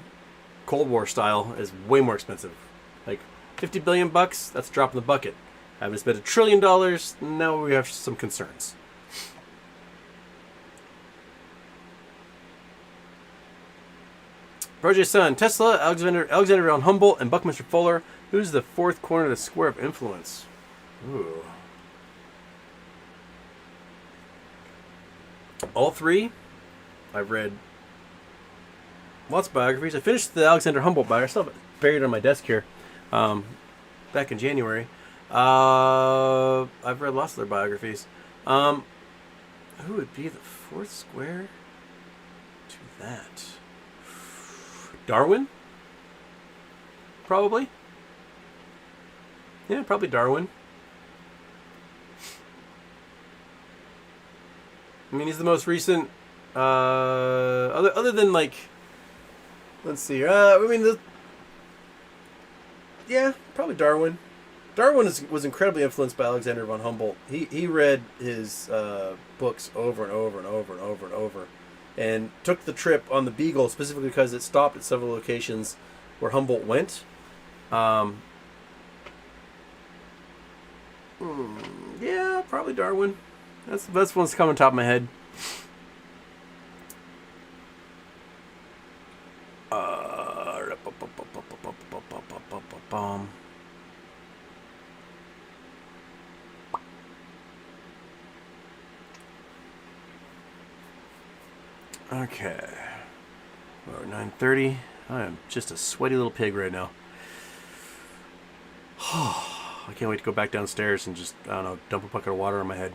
Cold War style, is way more expensive. Like $50 billion, that's a drop in the bucket. Having spent $1 trillion, now we have some concerns. Project Sun, Tesla, Alexander Von Humboldt, and Buckminster Fuller. Who's the fourth corner of the square of influence? Ooh. All three. I've read lots of biographies. I finished the Alexander Humboldt biography. I still have it buried on my desk here. Back in January. I've read lots of their biographies. Who would be the fourth square to that? Darwin? Probably. Yeah, probably Darwin. I mean, he's the most recent. Other than like, let's see. Yeah, probably Darwin. Darwin was incredibly influenced by Alexander von Humboldt. He read his books over and over and over and over and over, and took the trip on the Beagle specifically because it stopped at several locations where Humboldt went. Yeah, probably Darwin. That's the best one that's coming on top of my head. Okay. We're at 9:30. I am just a sweaty little pig right now. I can't wait to go back downstairs and just, I don't know, dump a bucket of water on my head.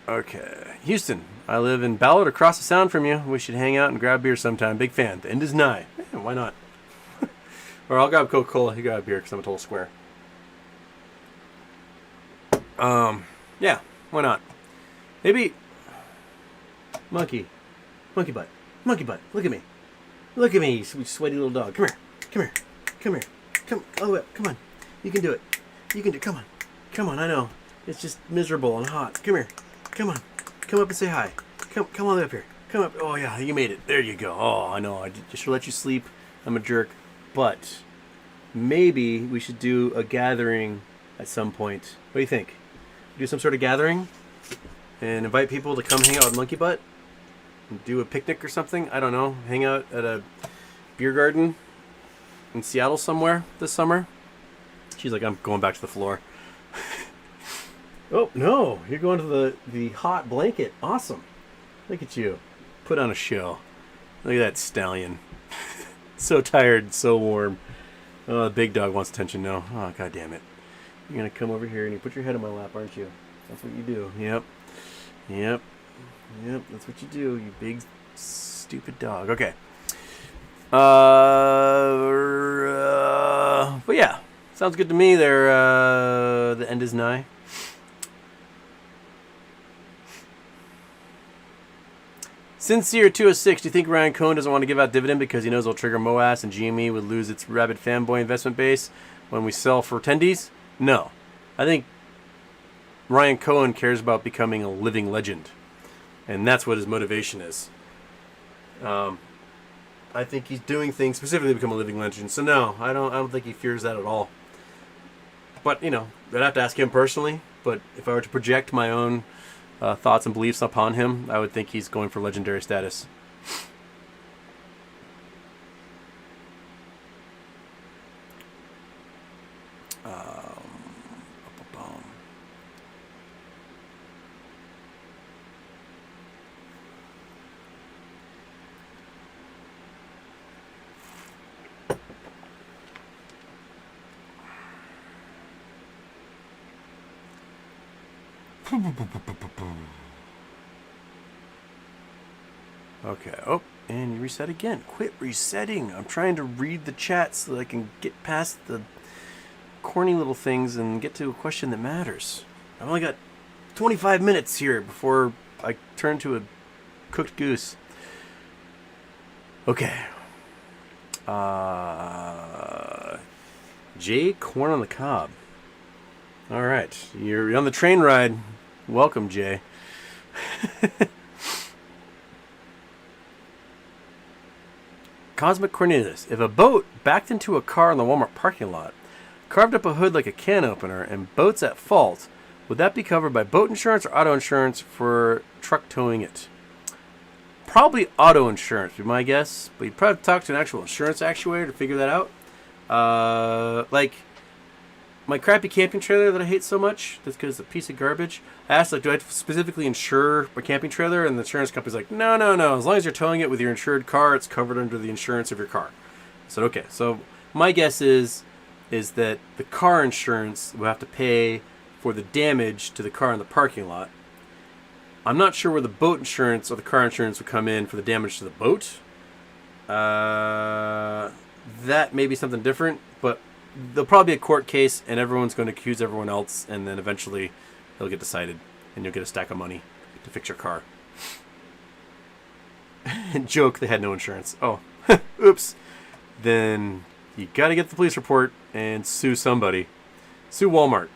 Okay. Houston, I live in Ballard across the sound from you. We should hang out and grab beer sometime. Big fan. The end is nigh. Yeah, why not? Or I'll grab Coca-Cola. You grab beer because I'm a total square. Yeah, why not? Maybe monkey butt, look at me, you sweaty little dog. Come here, come all the way up. Come on, you can do it, come on, I know it's just miserable and hot. Come here, come on, come up and say hi. Come all the way up here, come up. Oh yeah, you made it. There you go. Oh, I know, I just should let you sleep. I'm a jerk, but maybe we should do a gathering at some point. What do you think? Do some sort of gathering and invite people to come hang out with Monkey Butt and do a picnic or something. I don't know. Hang out at a beer garden in Seattle somewhere this summer. She's like, I'm going back to the floor. Oh, no. You're going to the hot blanket. Awesome. Look at you. Put on a show. Look at that stallion. So tired, so warm. Oh, the big dog wants attention now. Oh, God damn it. You're going to come over here and you put your head on my lap, aren't you? That's what you do. Yep. That's what you do, you big, stupid dog. Okay. But yeah. Sounds good to me there. The end is nigh. Sincere 206, do you think Ryan Cohen doesn't want to give out dividend because he knows it'll trigger MOAS and GME would lose its rabid fanboy investment base when we sell for attendees? No. I think Ryan Cohen cares about becoming a living legend. And that's what his motivation is. I think he's doing things specifically to become a living legend. So no, I don't think he fears that at all. But, you know, I'd have to ask him personally. But if I were to project my own thoughts and beliefs upon him, I would think he's going for legendary status. Okay. Oh, and you reset again. Quit resetting. I'm trying to read the chat so that I can get past the corny little things and get to a question that matters. I've only got 25 minutes here before I turn to a cooked goose. Okay. Jay Corn on the Cob. All right. You're on the train ride. Welcome, Jay. Cosmic Cornelius. If a boat backed into a car in the Walmart parking lot, carved up a hood like a can opener, and boat's at fault, would that be covered by boat insurance or auto insurance for truck towing it? Probably auto insurance, would be my guess. But you'd probably talk to an actual insurance actuator to figure that out. Like my crappy camping trailer that I hate so much, that's because it's a piece of garbage. I asked, like, do I specifically insure my camping trailer? And the insurance company's like, no. As long as you're towing it with your insured car, it's covered under the insurance of your car. I said, okay. So my guess is that the car insurance will have to pay for the damage to the car in the parking lot. I'm not sure where the boat insurance or the car insurance would come in for the damage to the boat. That may be something different, but there'll probably be a court case, and everyone's going to accuse everyone else, and then eventually it'll get decided, and you'll get a stack of money to fix your car. And joke, they had no insurance. Oh, oops. Then you got to get the police report and sue somebody. Sue Walmart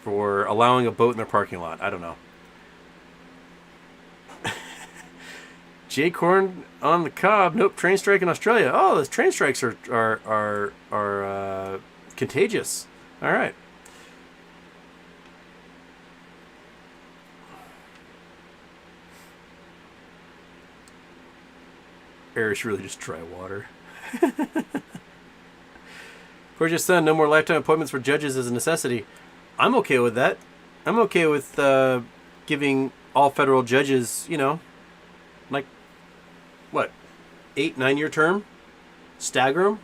for allowing a boat in their parking lot. I don't know. Jay Corn on the Cobb. Nope, train strike in Australia. Oh, those train strikes are contagious. All right. Air is really just dry water. Gorgeous son, no more lifetime appointments for judges is a necessity. I'm okay with that. I'm okay with giving all federal judges, like, what, 8-9 year term, stagger them.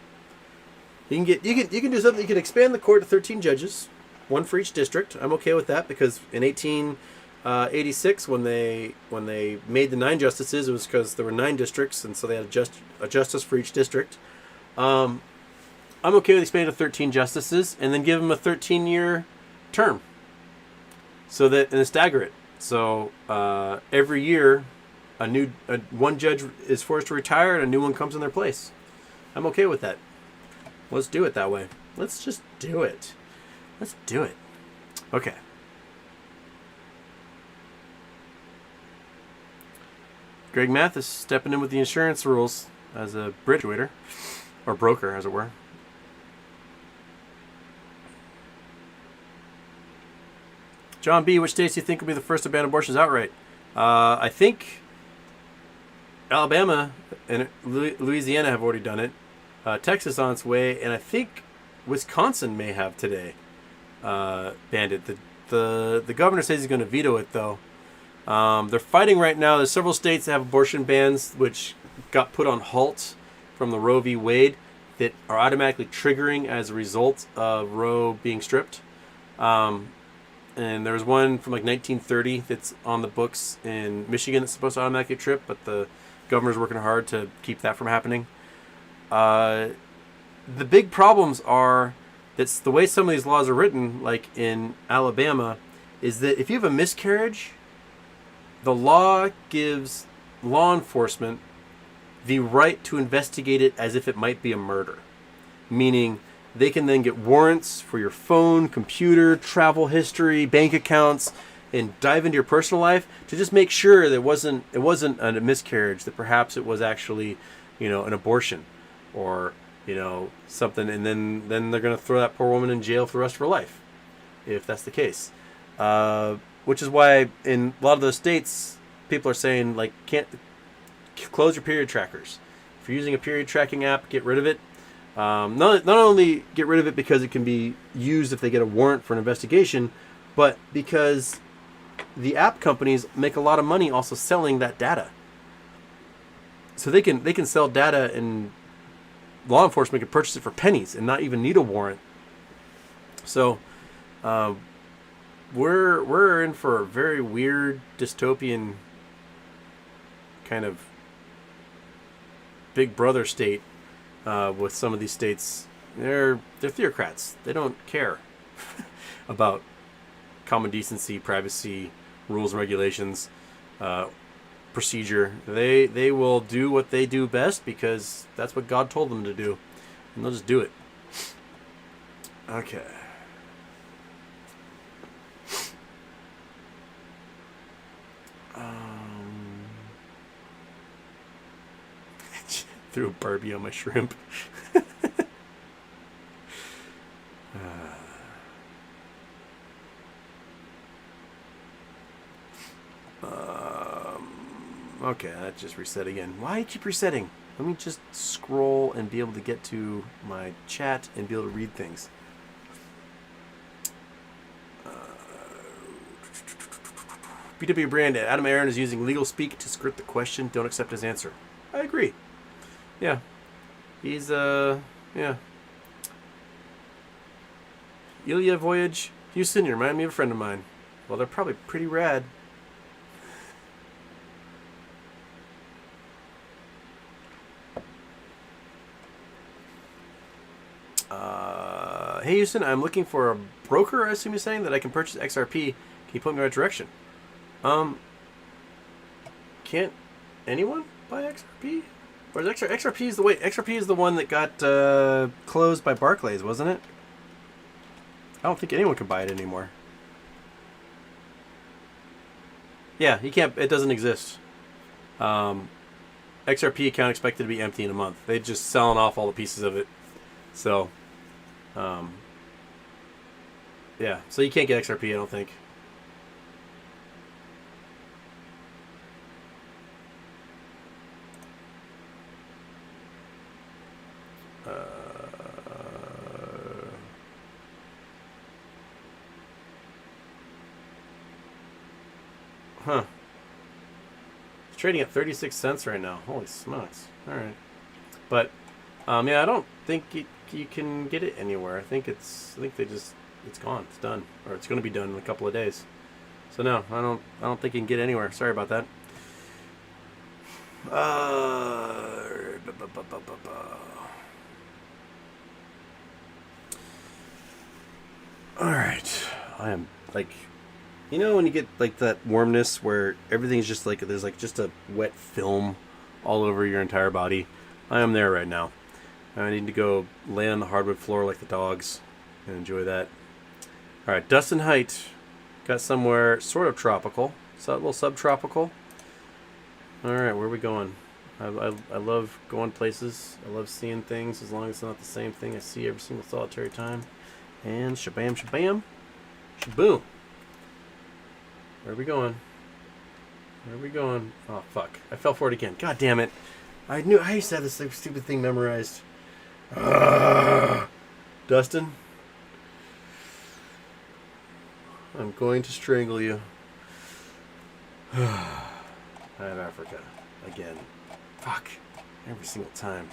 You can do something. You can expand the court to 13 judges, one for each district. I'm okay with that because in 1886, when they made the 9 justices, it was because there were 9 districts, and so they had a justice for each district. I'm okay with expanding to 13 justices and then give them a 13-year term, and then stagger it. So every year, one judge is forced to retire and a new one comes in their place. I'm okay with that. Let's do it that way. Let's just do it. Let's do it. Okay. Greg Mathis stepping in with the insurance rules as a bridge waiter, or broker, as it were. John B., which states do you think will be the first to ban abortions outright? I think Alabama and Louisiana have already done it. Texas on its way, and I think Wisconsin may have today banned it. The governor says he's going to veto it, though. They're fighting right now. There's several states that have abortion bans, which got put on halt from the Roe v. Wade, that are automatically triggering as a result of Roe being stripped. And there's one from like 1930 that's on the books in Michigan that's supposed to automatically trip, but the governor's working hard to keep that from happening. The big problems are that's the way some of these laws are written, like in Alabama, is that if you have a miscarriage, the law gives law enforcement the right to investigate it as if it might be a murder. Meaning they can then get warrants for your phone, computer, travel history, bank accounts, and dive into your personal life to just make sure that it wasn't a miscarriage, that perhaps it was actually, an abortion or, something, and then they're going to throw that poor woman in jail for the rest of her life, if that's the case. Which is why in a lot of those states, people are saying, like, can't close your period trackers. If you're using a period tracking app, get rid of it. Not only get rid of it because it can be used if they get a warrant for an investigation, but because the app companies make a lot of money also selling that data. So they can sell data, and law enforcement can purchase it for pennies and not even need a warrant. So we're in for a very weird dystopian kind of Big Brother state with some of these states. They're theocrats. They don't care about common decency, privacy, rules and regulations, procedure. They will do what they do best because that's what God told them to do, and they'll just do it. Okay. Threw a Barbie on my shrimp. Okay, that just reset again. Why keep resetting? Let me just scroll and be able to get to my chat and be able to read things. BW Brand, Adam Aaron is using legal speak to skirt the question. Don't accept his answer. I agree. Yeah. He's, yeah. Ilya Voyage, Houston, you remind me of a friend of mine. Well, they're probably pretty rad. Hey Houston, I'm looking for a broker, I assume you're saying, that I can purchase XRP. Can you point me in the right direction? Can't anyone buy XRP? Or is XRP is the way? XRP is the one that got closed by Barclays, wasn't it? I don't think anyone can buy it anymore. Yeah, you can't. It doesn't exist. XRP account expected to be empty in a month. They're just selling off all the pieces of it. So, yeah. So you can't get XRP, I don't think. Huh. It's trading at 36 cents right now. Holy smokes. Alright. But, yeah, I don't think you can get it anywhere. I think it's gone. It's done. Or it's going to be done in a couple of days. So no, I don't think you can get anywhere. Sorry about that. Alright. I am, like... You know when you get like that warmness where everything's just like there's like just a wet film all over your entire body? I am there right now. I need to go lay on the hardwood floor like the dogs and enjoy that. Alright, dust and height. Got somewhere sort of tropical. So a little subtropical. Alright, where are we going? I love going places. I love seeing things as long as it's not the same thing I see every single solitary time. And shabam shabam. Shaboom. Where are we going? Where are we going? Oh, fuck. I fell for it again. God damn it. I used to have this stupid thing memorized. Dustin? I'm going to strangle you. I have Africa. Again. Fuck. Every single time.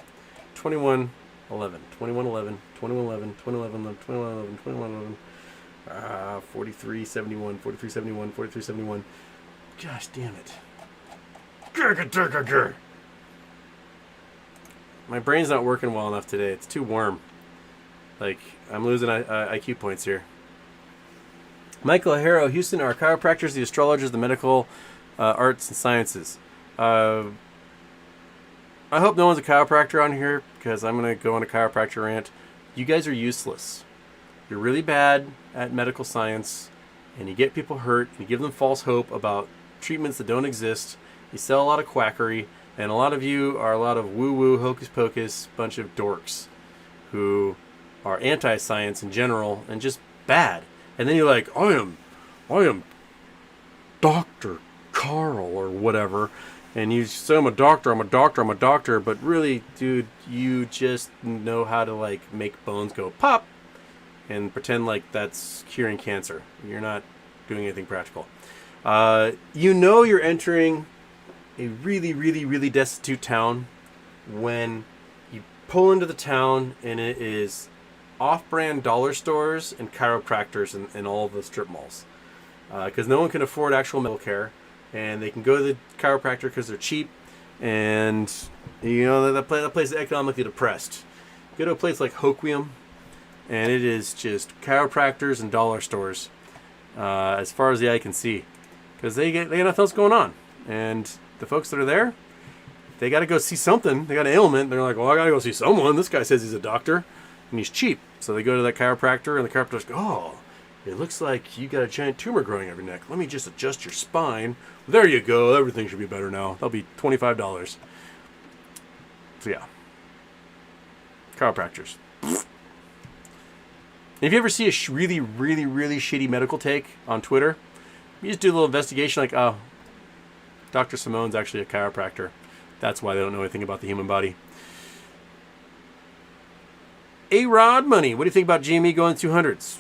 21-11. 21-11. 21-11. 21-11. 21-11. 21-11. 43-71, 43-71, 43-71. Gosh damn it. My brain's not working well enough today. It's too warm. Like, I'm losing IQ points here. Michael Harrow, Houston, are chiropractors, the astrologers, the medical arts and sciences. I hope no one's a chiropractor on here, because I'm going to go on a chiropractor rant. You guys are useless. You're really bad at medical science, and you get people hurt, and you give them false hope about treatments that don't exist. You sell a lot of quackery, and a lot of you are a lot of woo-woo, hocus-pocus, bunch of dorks who are anti-science in general and just bad. And then you're like, I am Dr. Carl or whatever, and you say, I'm a doctor, but really, dude, you just know how to, like, make bones go pop and pretend like that's curing cancer. You're not doing anything practical. You know you're entering a really, really, really destitute town when you pull into the town and it is off-brand dollar stores and chiropractors in all of the strip malls. Because no one can afford actual medical care, and they can go to the chiropractor because they're cheap, and you know that place is economically depressed. Go to a place like Hoquiam, and it is just chiropractors and dollar stores as far as the eye can see, because they got nothing else going on, and the folks that are there, they got to go see something. They got an ailment. They're like, well, I got to go see someone. This guy says he's a doctor, and he's cheap. So they go to that chiropractor, and the chiropractor's go, oh, it looks like you got a giant tumor growing on your neck. Let me just adjust your spine. There you go. Everything should be better now. That'll be $25. So yeah, chiropractors. If you ever see a really, really, really shitty medical take on Twitter, you just do a little investigation like, oh, Dr. Simone's actually a chiropractor. That's why they don't know anything about the human body. A-Rod Money, what do you think about GME going 200s?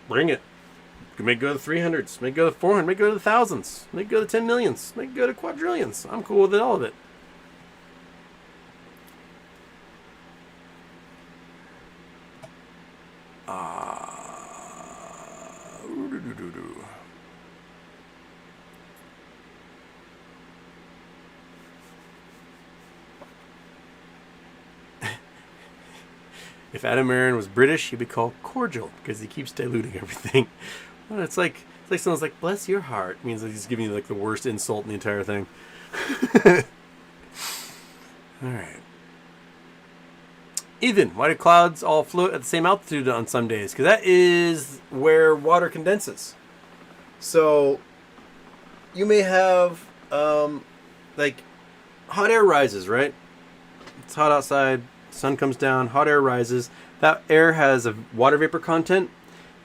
Bring it. Make it go to 300s. Make it go to 400. Make it go to the thousands. Make it go to 10 millions. Make it go to quadrillions. I'm cool with all of it. If Adam Aaron was British, he'd be called cordial because he keeps diluting everything. Well, it's like someone's like, bless your heart. It means like he's giving you like the worst insult in the entire thing. All right. Ethan, why do clouds all float at the same altitude on some days? Because that is where water condenses. So you may have like hot air rises, right? It's hot outside, sun comes down, hot air rises. That air has a water vapor content,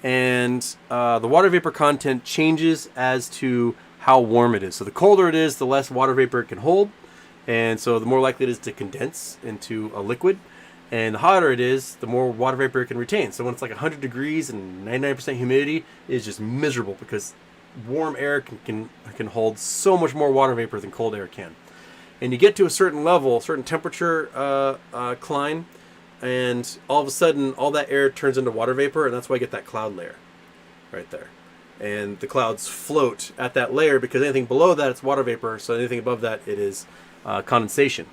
and the water vapor content changes as to how warm it is. So the colder it is, the less water vapor it can hold, and so the more likely it is to condense into a liquid. And the hotter it is, the more water vapor it can retain. So when it's like 100 degrees and 99% humidity, it's just miserable because warm air can hold so much more water vapor than cold air can. And you get to a certain level, certain temperature climb, and all of a sudden, all that air turns into water vapor, and that's why you get that cloud layer right there. And the clouds float at that layer because anything below that, it's water vapor. So anything above that, it is condensation.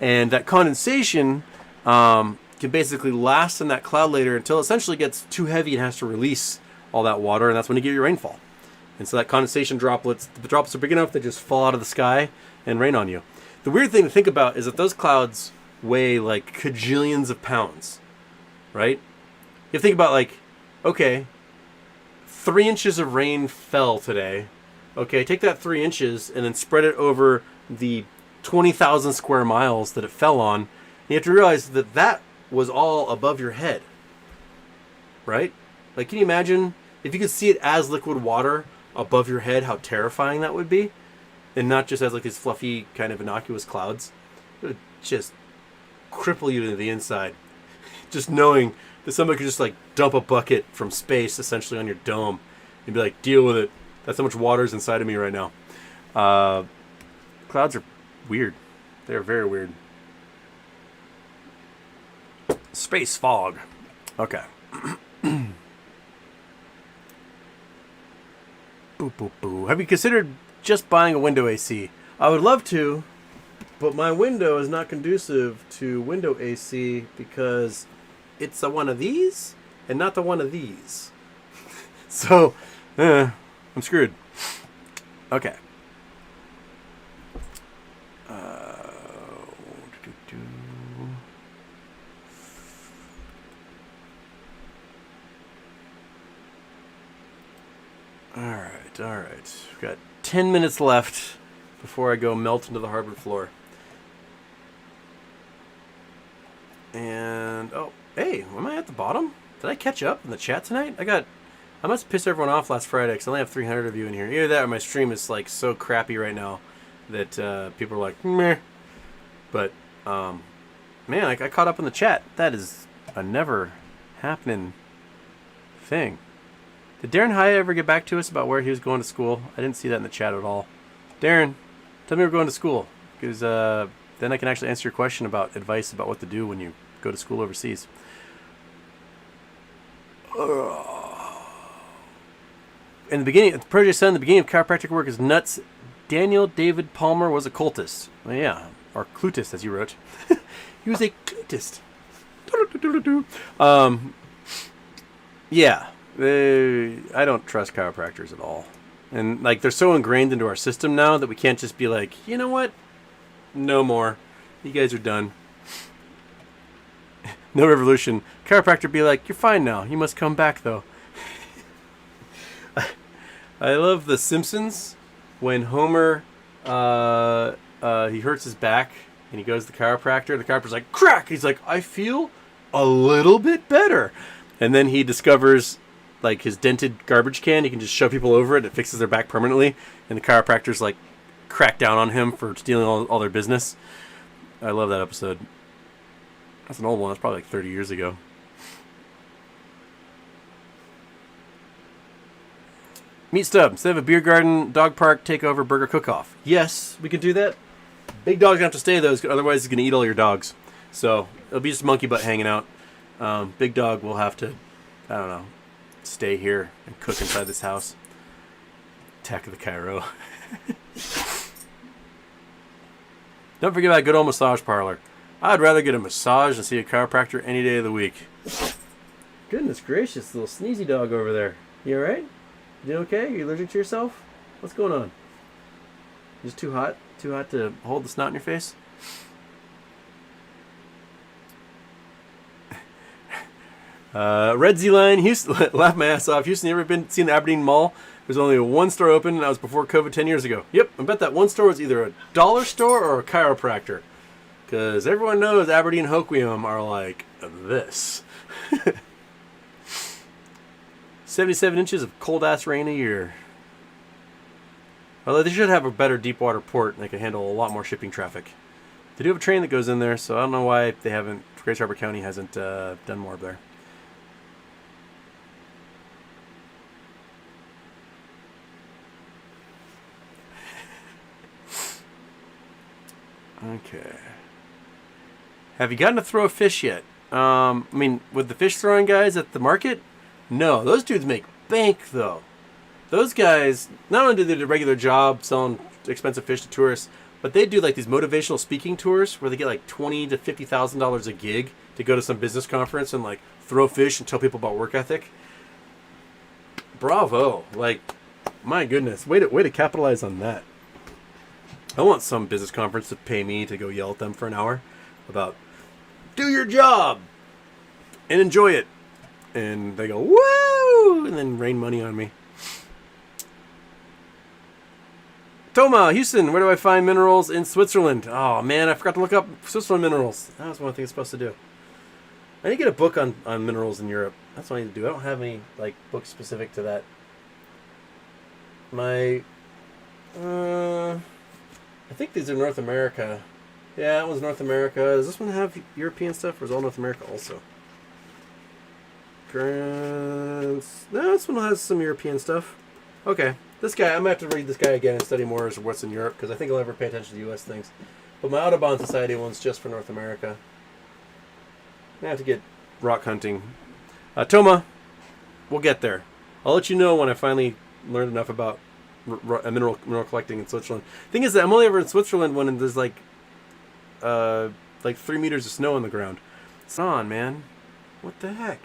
And that condensation can basically last in that cloud layer until it essentially gets too heavy and has to release all that water, and that's when you get your rainfall. And so that condensation droplets, the droplets are big enough they just fall out of the sky and rain on you. The weird thing to think about is that those clouds weigh like cajillions of pounds, right? You have to think about like, okay, 3 inches of rain fell today. Okay, take that 3 inches and then spread it over the 20,000 square miles that it fell on. And you have to realize that that was all above your head, right? Like, can you imagine if you could see it as liquid water above your head, how terrifying that would be? And not just as like these fluffy kind of innocuous clouds. It would just cripple you to the inside. Just knowing that somebody could just like dump a bucket from space essentially on your dome and be like, deal with it. That's how much water is inside of me right now. Clouds are weird. They're very weird. Space fog. Okay. Boo, boo, boo. Have you considered just buying a window AC? I would love to, but my window is not conducive to window AC because it's a one of these and not the one of these. So, I'm screwed. Okay. All right. We've got 10 minutes left before I go melt into the hardwood floor. And, oh, hey, am I at the bottom? Did I catch up in the chat tonight? I must piss everyone off last Friday because I only have 300 of you in here. Either that or my stream is like so crappy right now that people are like, meh. But, man, I caught up in the chat. That is a never happening thing. Did Darren Hyatt ever get back to us about where he was going to school? I didn't see that in the chat at all. Darren, tell me we're going to school, because then I can actually answer your question about advice about what to do when you go to school overseas. In the beginning, Project Sun, the beginning of chiropractic work is nuts. Daniel David Palmer was a cultist. Well, yeah, or clutist, as you wrote. He was a clutist. Yeah. I don't trust chiropractors at all. And like they're so ingrained into our system now that we can't just be like, you know what? No more. You guys are done. No revolution. Chiropractor be like, you're fine now. You must come back though. I love The Simpsons when Homer he hurts his back and he goes to the chiropractor. The chiropractor's like, crack! He's like, I feel a little bit better. And then he discovers like his dented garbage can, he can just shove people over it. It fixes their back permanently. And the chiropractors like crack down on him for stealing all their business. I love that episode. That's an old one. That's probably like 30 years ago. Meat Stub. Instead of a beer garden, dog park, takeover, burger cook-off. Yes, we can do that. Big dog's going to have to stay, though. Otherwise, he's going to eat all your dogs. So, it'll be just monkey butt hanging out. Big dog will have to, I don't know, stay here and cook inside this house. Attack of the Cairo. Don't forget about a good old massage parlor. I'd rather get a massage than see a chiropractor any day of the week. Goodness gracious, little sneezy dog over there. You alright? You okay? You allergic to yourself? What's going on? Just too hot? Too hot to hold the snot in your face? Red Z Line, Houston, laugh my ass off. Houston, you ever seen the Aberdeen Mall? There's only one store open, and that was before COVID 10 years ago. Yep, I bet that one store was either a dollar store or a chiropractor. Because everyone knows Aberdeen Hoquiam are like this. 77 inches of cold-ass rain a year. Although they should have a better deep water port, and they can handle a lot more shipping traffic. They do have a train that goes in there, so I don't know why they haven't. Grace Harbor County hasn't done more up there. Okay. Have you gotten to throw a fish yet? I mean, with the fish throwing guys at the market? No, those dudes make bank though. Those guys, not only do they do a regular job selling expensive fish to tourists, but they do like these motivational speaking tours where they get like $20,000 to $50,000 a gig to go to some business conference and like throw fish and tell people about work ethic. Bravo! Like, my goodness, way to capitalize on that. I want some business conference to pay me to go yell at them for an hour about do your job and enjoy it, and they go woo, and then rain money on me. Toma, Houston, where do I find minerals in Switzerland? Oh man, I forgot to look up Switzerland minerals. That was one thing I'm supposed to do. I need to get a book on minerals in Europe. That's what I need to do. I don't have any like books specific to that. I think these are North America. Yeah, that one's North America. Does this one have European stuff, or is all North America also? Grants. No, this one has some European stuff. Okay. This guy, I'm going to have to read this guy again and study more as to what's in Europe, because I think I'll ever pay attention to U.S. things. But my Audubon Society one's just for North America. I have to get rock hunting. Toma, we'll get there. I'll let you know when I finally learned enough about mineral collecting in Switzerland. Thing is that I'm only ever in Switzerland when there's like 3 meters of snow on the ground. It's on, man. What the heck?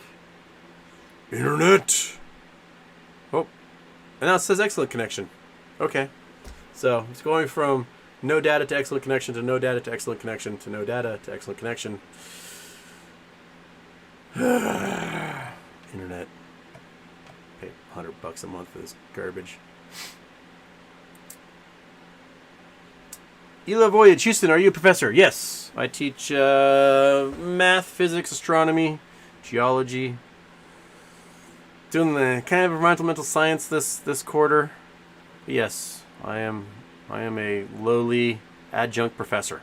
Internet. Oh. And now it says excellent connection. Okay. So it's going from no data to excellent connection to no data to excellent connection to no data to excellent connection. Internet. Pay $100 a month for this garbage. Ela Voyage, Houston, are you a professor? Yes. I teach math, physics, astronomy, geology. Doing the kind of environmental science this quarter. Yes, I am a lowly adjunct professor.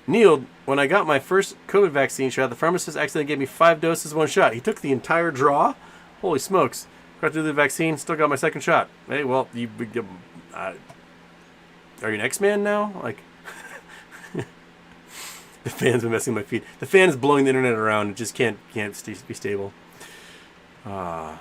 Neil, when I got my first COVID vaccine shot, the pharmacist accidentally gave me 5 doses, 1 shot. He took the entire draw? Holy smokes. Got to do the vaccine, still got my second shot. Hey, well, are you an X-Man now? Like, the fan's been messing with my feet. The fan is blowing the internet around. It just can't be stable. But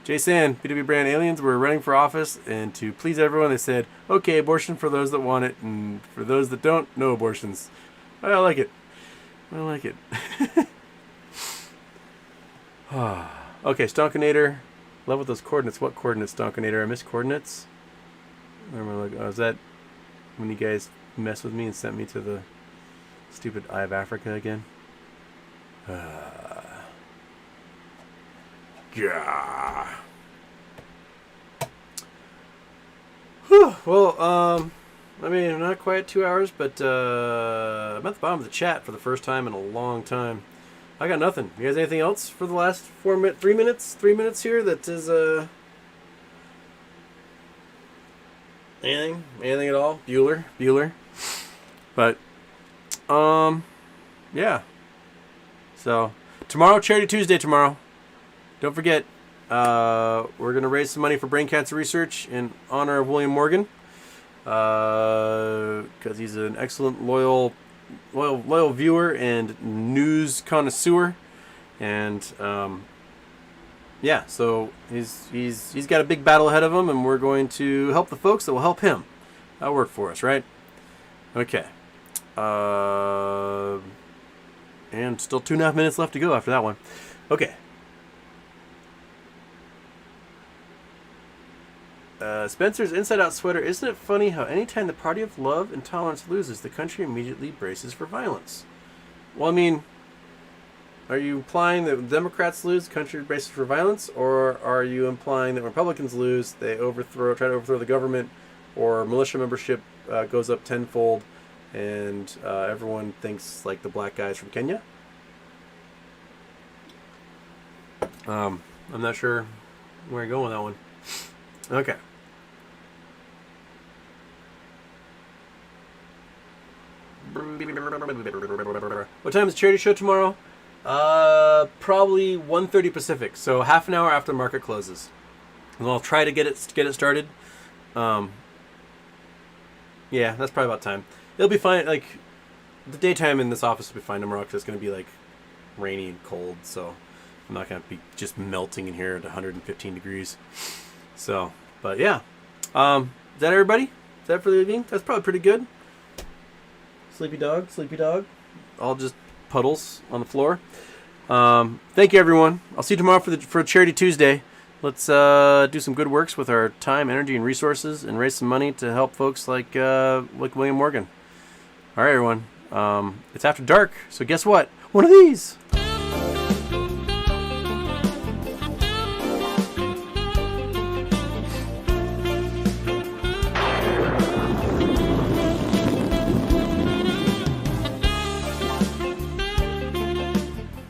Jason, PW Brand aliens were running for office, and to please everyone, they said, okay, abortion for those that want it, and for those that don't, no abortions. I like it. I like it. Okay, Stonkonator. Love with those coordinates. What coordinates, Stonkonator? I missed coordinates? Where am I looking? Oh, is that when you guys messed with me and sent me to the stupid Eye of Africa again? Yeah. Whew. Well, I mean, not quite 2 hours, but I'm at the bottom of the chat for the first time in a long time. I got nothing. You guys anything else for the last 3 minutes? 3 minutes here that is anything at all? Bueller. But yeah. So tomorrow, Charity Tuesday tomorrow. Don't forget, we're gonna raise some money for brain cancer research in honor of William Morgan. because he's an excellent, loyal viewer and news connoisseur, and yeah, so he's got a big battle ahead of him, and we're going to help the folks that will help him. That'll work for us, right? Okay. And still 2.5 minutes left to go after that one. Okay. Spencer's Inside Out sweater. Isn't it funny how anytime the party of love and tolerance loses, the country immediately braces for violence? Well, I mean, are you implying that when Democrats lose, the country braces for violence? Or are you implying that when Republicans lose, they try to overthrow the government, or militia membership goes up tenfold, and everyone thinks like the black guys from Kenya? I'm not sure where you're going with that one. Okay. What time is the charity show tomorrow? Probably 1:30 Pacific, so half an hour after the market closes. And I'll try to get it started. Yeah, that's probably about time. It'll be fine. Like, the daytime in this office will be fine tomorrow because it's going to be like rainy and cold, so I'm not going to be just melting in here at 115 degrees. So, but yeah. Is that everybody? Is that for the evening? That's probably pretty good. Sleepy dog. All just puddles on the floor. Thank you, everyone. I'll see you tomorrow for Charity Tuesday. Let's do some good works with our time, energy, and resources, and raise some money to help folks like William Morgan. All right, everyone. It's after dark, so guess what? One of these.